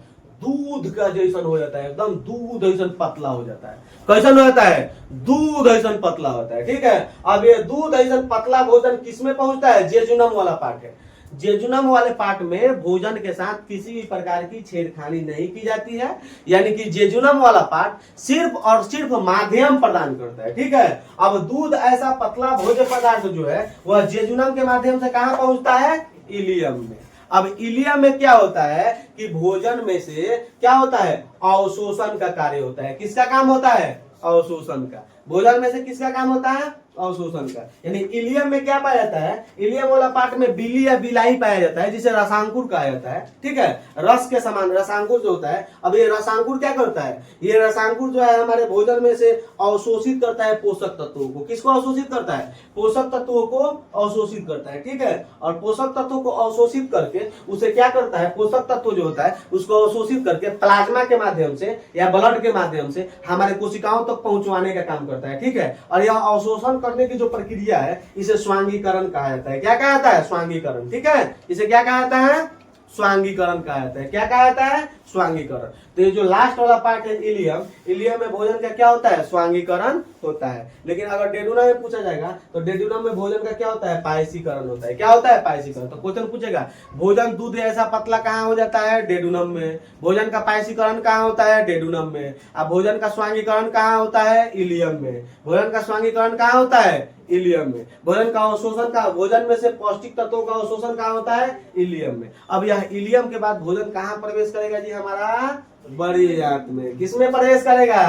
दूध का जैसन हो जाता है, एकदम दूध जैसन पतला हो जाता है। कैसन हो जाता है? दूध जैसन पतला होता है। ठीक है, अब ये दूध जैसन पतला भोजन किसमें पहुंचता है? जेजुनम वाला पार्ट है। जेजुनम वाले पार्ट में भोजन के साथ किसी भी प्रकार की छेड़खानी नहीं की जाती है, यानी कि जेजुनम वाला पार्ट सिर्फ और सिर्फ माध्यम प्रदान करता है। ठीक है, अब दूध ऐसा पतला भोज्य पदार्थ जो है वह जेजुनम के माध्यम से कहां पहुंचता है? इलियम में। अब इलियम में क्या होता है कि भोजन में से क्या होता है? अवशोषण का कार्य होता है। किसका काम होता है? अवशोषण का। भोजन में से किसका काम होता है? अवशोषण का। यानी इलियम में क्या पाया जाता है? इलियम वाला पार्ट में बिली या बिलाई पाया जाता है, जिसे रसांकुर कहा जाता है। ठीक है, रस के समान रसांकुर जो होता है। अब ये रसांकुर क्या करता है? ये रसांकुर जो है हमारे भोजन में से अवशोषित करता है पोषक तत्वों को। किसको अवशोषित करता है? पोषक तत्वों को अवशोषित करता है। ठीक है, और पोषक तत्वों को अवशोषित करके उसे क्या करता है? पोषक तत्व जो होता है उसको अवशोषित करके प्लाज्मा के माध्यम से या ब्लड के माध्यम से हमारे कोशिकाओं तक पहुंचवाने का काम करता है। ठीक है, और यह अवशोषण करने की जो प्रक्रिया है इसे स्वांगीकरण कहा जाता है। क्या कहा जाता है? स्वांगीकरण। ठीक है, इसे क्या कहा जाता है? स्वांगीकरण कहा जाता है। क्या कहा जाता है? स्वांगीकरण। तो ये जो लास्ट वाला पार्ट है इलियम, इलियम में भोजन का क्या होता है? स्वांगीकरण होता है। लेकिन अगर डेडुनम में पूछा जाएगा तो डेडुनम में भोजन का क्या होता है? पायसीकरण होता है। क्या होता है? पायसीकरण। तो क्वेश्चन पूछेगा भोजन दूध ऐसा पतला कहाँ हो जाता है? डेडुनम में। भोजन का पायसीकरण कहाँ होता है? डेडुनम में। अब भोजन का स्वांगीकरण कहाँ होता है? इलियम में। भोजन का स्वांगीकरण कहाँ होता है? इलियम में। भोजन का अवशोषण का, भोजन में से पौष्टिक तत्वों का अवशोषण कहाँ होता है? इलियम में। अब यह इलियम के बाद भोजन कहाँ प्रवेश करेगा जी? हमारा बड़ी आंत में। किसमें प्रवेश करेगा?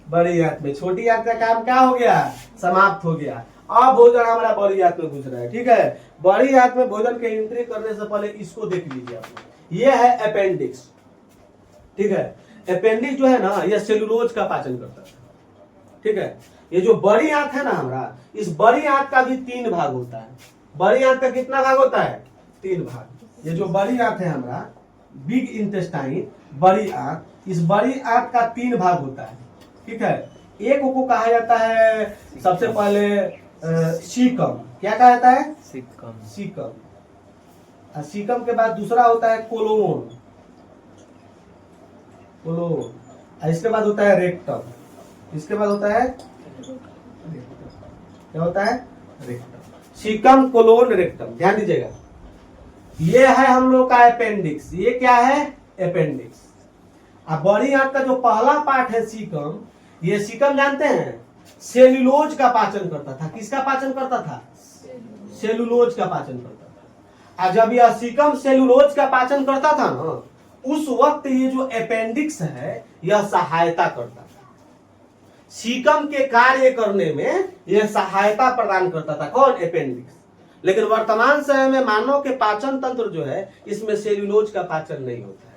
बड़ी आंत में। छोटी आंत का काम क्या हो गया? समाप्त हो गया। अब भोजन हमारा बड़ी आंत में घुस रहा है, ठीक है। बड़ी आंत में भोजन के एंट्री करने से पहले इसको देख लीजिए आप लोग। ये है अपेंडिक्स, ठीक है। अपेंडिक्स जो है ना, यह सेलुलोज का पाचन करता है, ठीक है। ये जो बड़ी आंत है ना हमारा, इस बड़ी आंत का भी 3 भाग होता है। बड़ी आंत का कितना भाग होता है? 3 भाग। ये जो बड़ी आंत है हमारा, बिग इंटेस्टाइन, बड़ी आंत, इस बड़ी आंत का 3 भाग होता है, ठीक है। एक को कहा जाता है सबसे पहले सीकम। क्या कहा जाता है? सीकम। सीकम। सीकम के बाद दूसरा होता है कोलोन। कोलोन। इसके बाद होता है रेक्टम। इसके बाद होता है, क्या होता है? रेक्टम। Caecum, colon, rectum. ध्यान दीजिएगा, ये है हम लोग का अपेंडिक्स। ये क्या है? अपेंडिक्स। अब बड़ी आंत का जो पहला पार्ट है सीकम, ये सीकम जानते हैं सेलुलोज का पाचन करता था। किसका पाचन करता था? सेलुलोज का पाचन करता था। और जब यह सीकम सेलुलोज का पाचन करता था ना, उस वक्त ये जो अपेंडिक्स है यह सहायता करता था। सीकम के कार्य करने में यह सहायता प्रदान करता था। कौन? अपेंडिक्स। लेकिन वर्तमान समय में मानव के पाचन तंत्र जो है, इसमें सेलुलोज का पाचन नहीं होता है।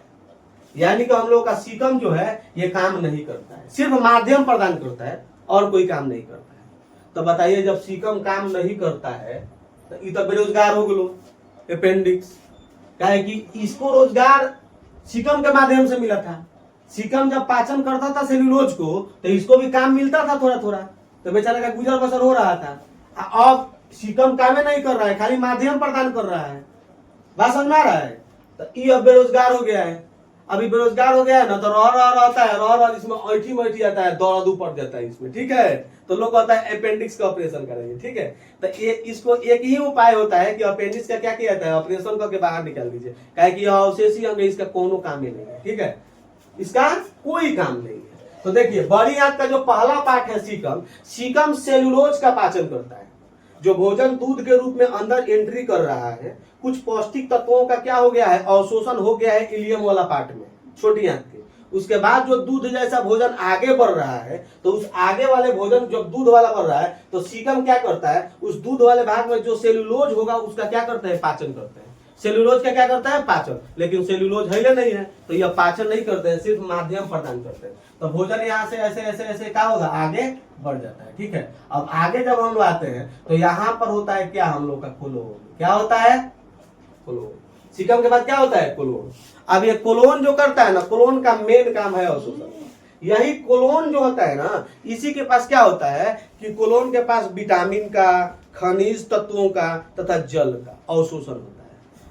यानी कि हम लोग का सीकम जो है ये काम नहीं करता है, सिर्फ माध्यम प्रदान करता है और कोई काम नहीं करता है। तो बताइए, जब सीकम काम नहीं करता है तो ये तो बेरोजगार हो गलो अपेंडिक्स। काहे कि इसको रोजगार सीकम के माध्यम से मिला था। सीकम जब पाचन करता था सेलुलोज को, तो इसको भी काम मिलता था थोड़ा थोड़ा, तो बेचारा का गुजर बसर हो रहा था। अब सीकम काम नहीं कर रहा है, खाली माध्यम प्रदान कर रहा है। बात समझ में आ रहा है? तो ये अब बेरोजगार हो गया है। अभी बेरोजगार हो गया है ना, तो रह रहता है, रह इसमें ऐठी आता है, दौड़ पड़ जाता है इसमें, ठीक है। तो लोग कहता है अपेंडिक्स का ऑपरेशन करेंगे, ठीक है। तो ये इसको एक ही उपाय होता है कि अपेंडिक्स का क्या किया जाता है? ऑपरेशन करके बाहर निकाल दीजिए। काहे कि यह अवशेषी अंग है, इसका कोनो काम ही नहीं है, ठीक है। इसका कोई काम नहीं है। तो देखिए, बड़ी आंत का जो पहला पार्ट है सीकम, सीकम सेलुलोज का पाचन करता है। जो भोजन दूध के रूप में अंदर एंट्री कर रहा है, कुछ पौष्टिक तत्वों का क्या हो गया है? अवशोषण हो गया है इलियम वाला पार्ट में, छोटी आंत के। उसके बाद जो दूध जैसा भोजन आगे बढ़ रहा है, तो उस आगे वाले भोजन जब दूध वाला बढ़ रहा है, तो सीकम क्या करता है? उस दूध वाले भाग में जो सेलुलोज होगा उसका क्या करता है? पाचन करता है। सेलुलोज का क्या करता है? पाचन। लेकिन सेलुलोज है नहीं है, तो यह पाचन नहीं करते हैं, सिर्फ माध्यम प्रदान करते हैं। तो भोजन यहाँ से ऐसे ऐसे ऐसे क्या होगा? आगे बढ़ जाता है, ठीक है। अब आगे जब हम लोग आते हैं तो यहाँ पर होता है क्या? हम लोग का कोलोन। क्या होता है? कोलोन। सीकम के बाद क्या होता है? कोलोन। अब ये कोलोन जो करता है ना, कोलोन का मेन काम है अवशोषण। यही कोलोन जो होता है ना, इसी के पास क्या होता है कि कोलोन के पास विटामिन का, खनिज तत्वों का तथा जल का अवशोषण होता है।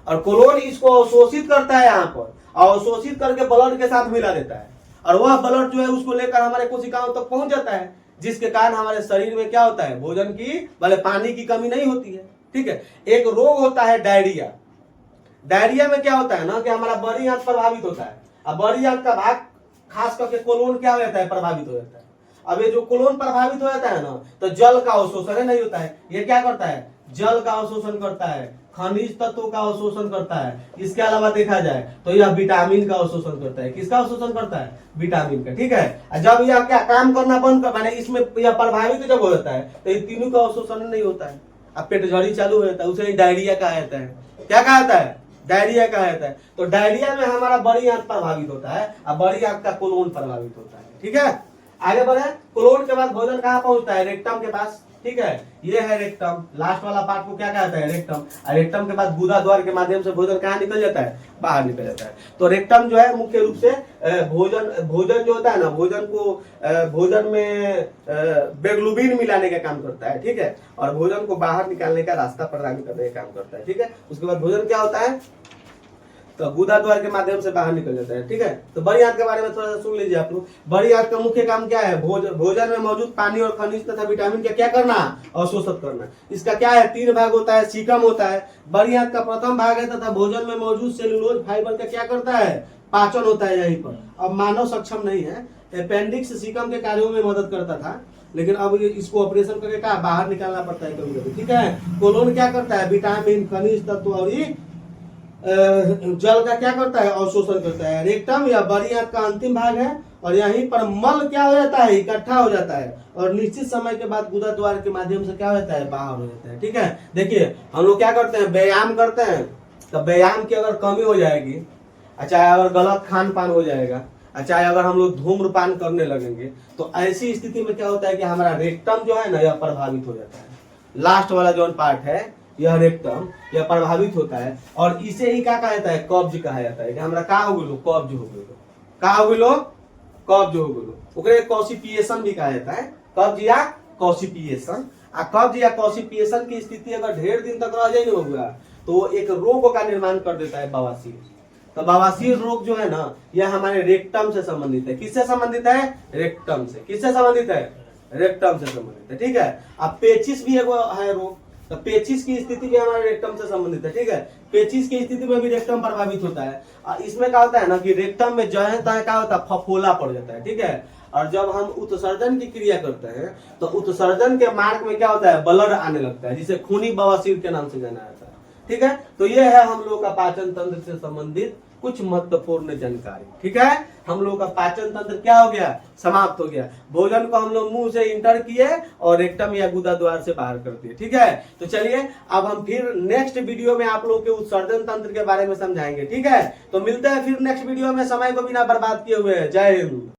और कोलोन इसको अवशोषित करता है, यहाँ पर अवशोषित करके ब्लड के साथ मिला देता है। और वह ब्लड जो है उसको लेकर हमारे कोशिकाओं तक पहुंच जाता है, जिसके कारण हमारे शरीर में क्या होता है? भोजन की, भले पानी की कमी नहीं होती है, ठीक है। एक रोग होता है डायरिया। डायरिया में क्या होता है ना कि हमारा बड़ी आंत प्रभावित होता है। अब बड़ी आंत का भाग खास करके कोलोन क्या हो जाता है? प्रभावित हो जाता है। अब ये जो कोलोन प्रभावित हो जाता है ना, तो जल का अवशोषण नहीं होता है। ये क्या करता है? जल का अवशोषण करता है, खनिज तत्वों का अवशोषण करता है। इसके अलावा देखा जाए तो यह विटामिन का अवशोषण करता है। किसका अवशोषण करता है? विटामिन का, ठीक है। जब यह क्या काम करना बंद कर, माने इसमें यह प्रभावित जब हो जाता है, तो ये तीनों का अवशोषण नहीं होता है। अब पेटझड़ी चालू हो जाता है, उसे डायरिया कहा जाता है। क्या कहा जाता है? डायरिया कहा जाता है। तो डायरिया में हमारा बड़ी आंत प्रभावित होता है और बड़ी आंत का कोलोन प्रभावित होता है, ठीक है। आगे बढ़े। कोलोन के बाद भोजन कहाँ पहुंचता है? रेक्टम के पास, ठीक है। ये है रेक्टम। लास्ट वाला पार्ट को क्या कहता है? रेक्टम। और रेक्टम के बाद गुदा द्वार के माध्यम से भोजन कहाँ निकल जाता है? बाहर निकल जाता है। तो रेक्टम जो है मुख्य रूप से भोजन जो होता है ना, भोजन को भोजन में बेग्लुबिन मिलाने का काम करता है, ठीक है। और भोजन को बाहर निकालने का रास्ता प्रदान करने का काम करता है, ठीक है। उसके बाद भोजन क्या होता है? तो गुदा द्वार के माध्यम से बाहर निकल जाता है, ठीक है। तो बड़ी आंत के बारे में थोड़ा सा सुन लीजिए आप लोग। बड़ी आंत का मुख्य काम क्या है? भोजन में मौजूद पानी और खनिज तथा विटामिन का क्या करना? अवशोषित करना। इसका क्या है? 3 भाग होता है। सीकम होता है, बड़ी आंत का प्रथम भाग है, तथा भोजन में मौजूद सेलुलोज फाइबर का क्या करता है? पाचन होता है यहीं पर। अब मानव सक्षम नहीं है। अपेंडिक्स सीकम के कार्यों में मदद करता था। लेकिन अब इसको ऑपरेशन करके क्या बाहर निकालना पड़ता है कभी कभी, ठीक है। कोलोन क्या करता है, विटामिन, खनिज तत्व और जल का क्या करता है, अवशोषण करता है। रेक्टम या बड़ी आंत का अंतिम भाग है और यहीं पर मल क्या हो जाता है, इकट्ठा हो जाता है और निश्चित समय के बाद गुदा द्वार के माध्यम से क्या होता है, बाहर हो जाता है, ठीक है। देखिए हम लोग क्या करते हैं, व्यायाम करते हैं, तो व्यायाम की अगर कमी हो जाएगी, चाहे अगर गलत खान पान हो जाएगा, चाहे अगर हम लोग धूम्रपान करने लगेंगे, तो ऐसी स्थिति में क्या होता है कि हमारा रेक्टम जो है ना, यह प्रभावित हो जाता है। लास्ट वाला जो पार्ट है यह रेक्टम, यह प्रभावित होता है और इसे ही क्या कहा जाता है, कब्ज कहा जाता है कि हमरा का हो गेलो, कब्ज हो गेलो, का हो गेलो, कब्ज हो गेलो। ओकरे कॉन्स्टिपेशन भी कहा जाता है, कब्ज या कॉन्स्टिपेशन। आ कब्ज या कॉन्स्टिपेशन की स्थिति अगर ढेर दिन तक रह जाए ना होगा, तो वो एक रोग का निर्माण कर देता है, बवासीर। तो बवासीर रोग जो है ना, यह हमारे रेक्टम से संबंधित है। किससे संबंधित है, रेक्टम से। किससे संबंधित है, रेक्टम से संबंधित है, ठीक है। अब पेचिस भी एक है रोग, तो पेचिस की स्थिति भी हमारे रेक्टम से संबंधित है, ठीक है। पेचिस की स्थिति में भी रेक्टम प्रभावित होता है। इसमें क्या होता है ना कि रेक्टम में जो है क्या होता है, फफोला पड़ जाता है, ठीक है। और जब हम उत्सर्जन की क्रिया करते हैं तो उत्सर्जन के मार्ग में क्या होता है, ब्लड आने लगता है, जिसे खूनी बवासीर के नाम से जाना जाता है, ठीक है। तो ये है हम लोग का पाचन तंत्र से संबंधित कुछ महत्वपूर्ण जानकारी, ठीक है। हम लोग का पाचन तंत्र क्या हो गया, समाप्त हो गया। भोजन को हम लोग मुंह से इंटर किए और रेक्टम या गुदा द्वार से बाहर कर दिए, ठीक है। तो चलिए अब हम फिर नेक्स्ट वीडियो में आप लोग के उत्सर्जन तंत्र के बारे में समझाएंगे, ठीक है। तो मिलते हैं फिर नेक्स्ट वीडियो में, समय को बिना बर्बाद किए हुए। जय हिंद।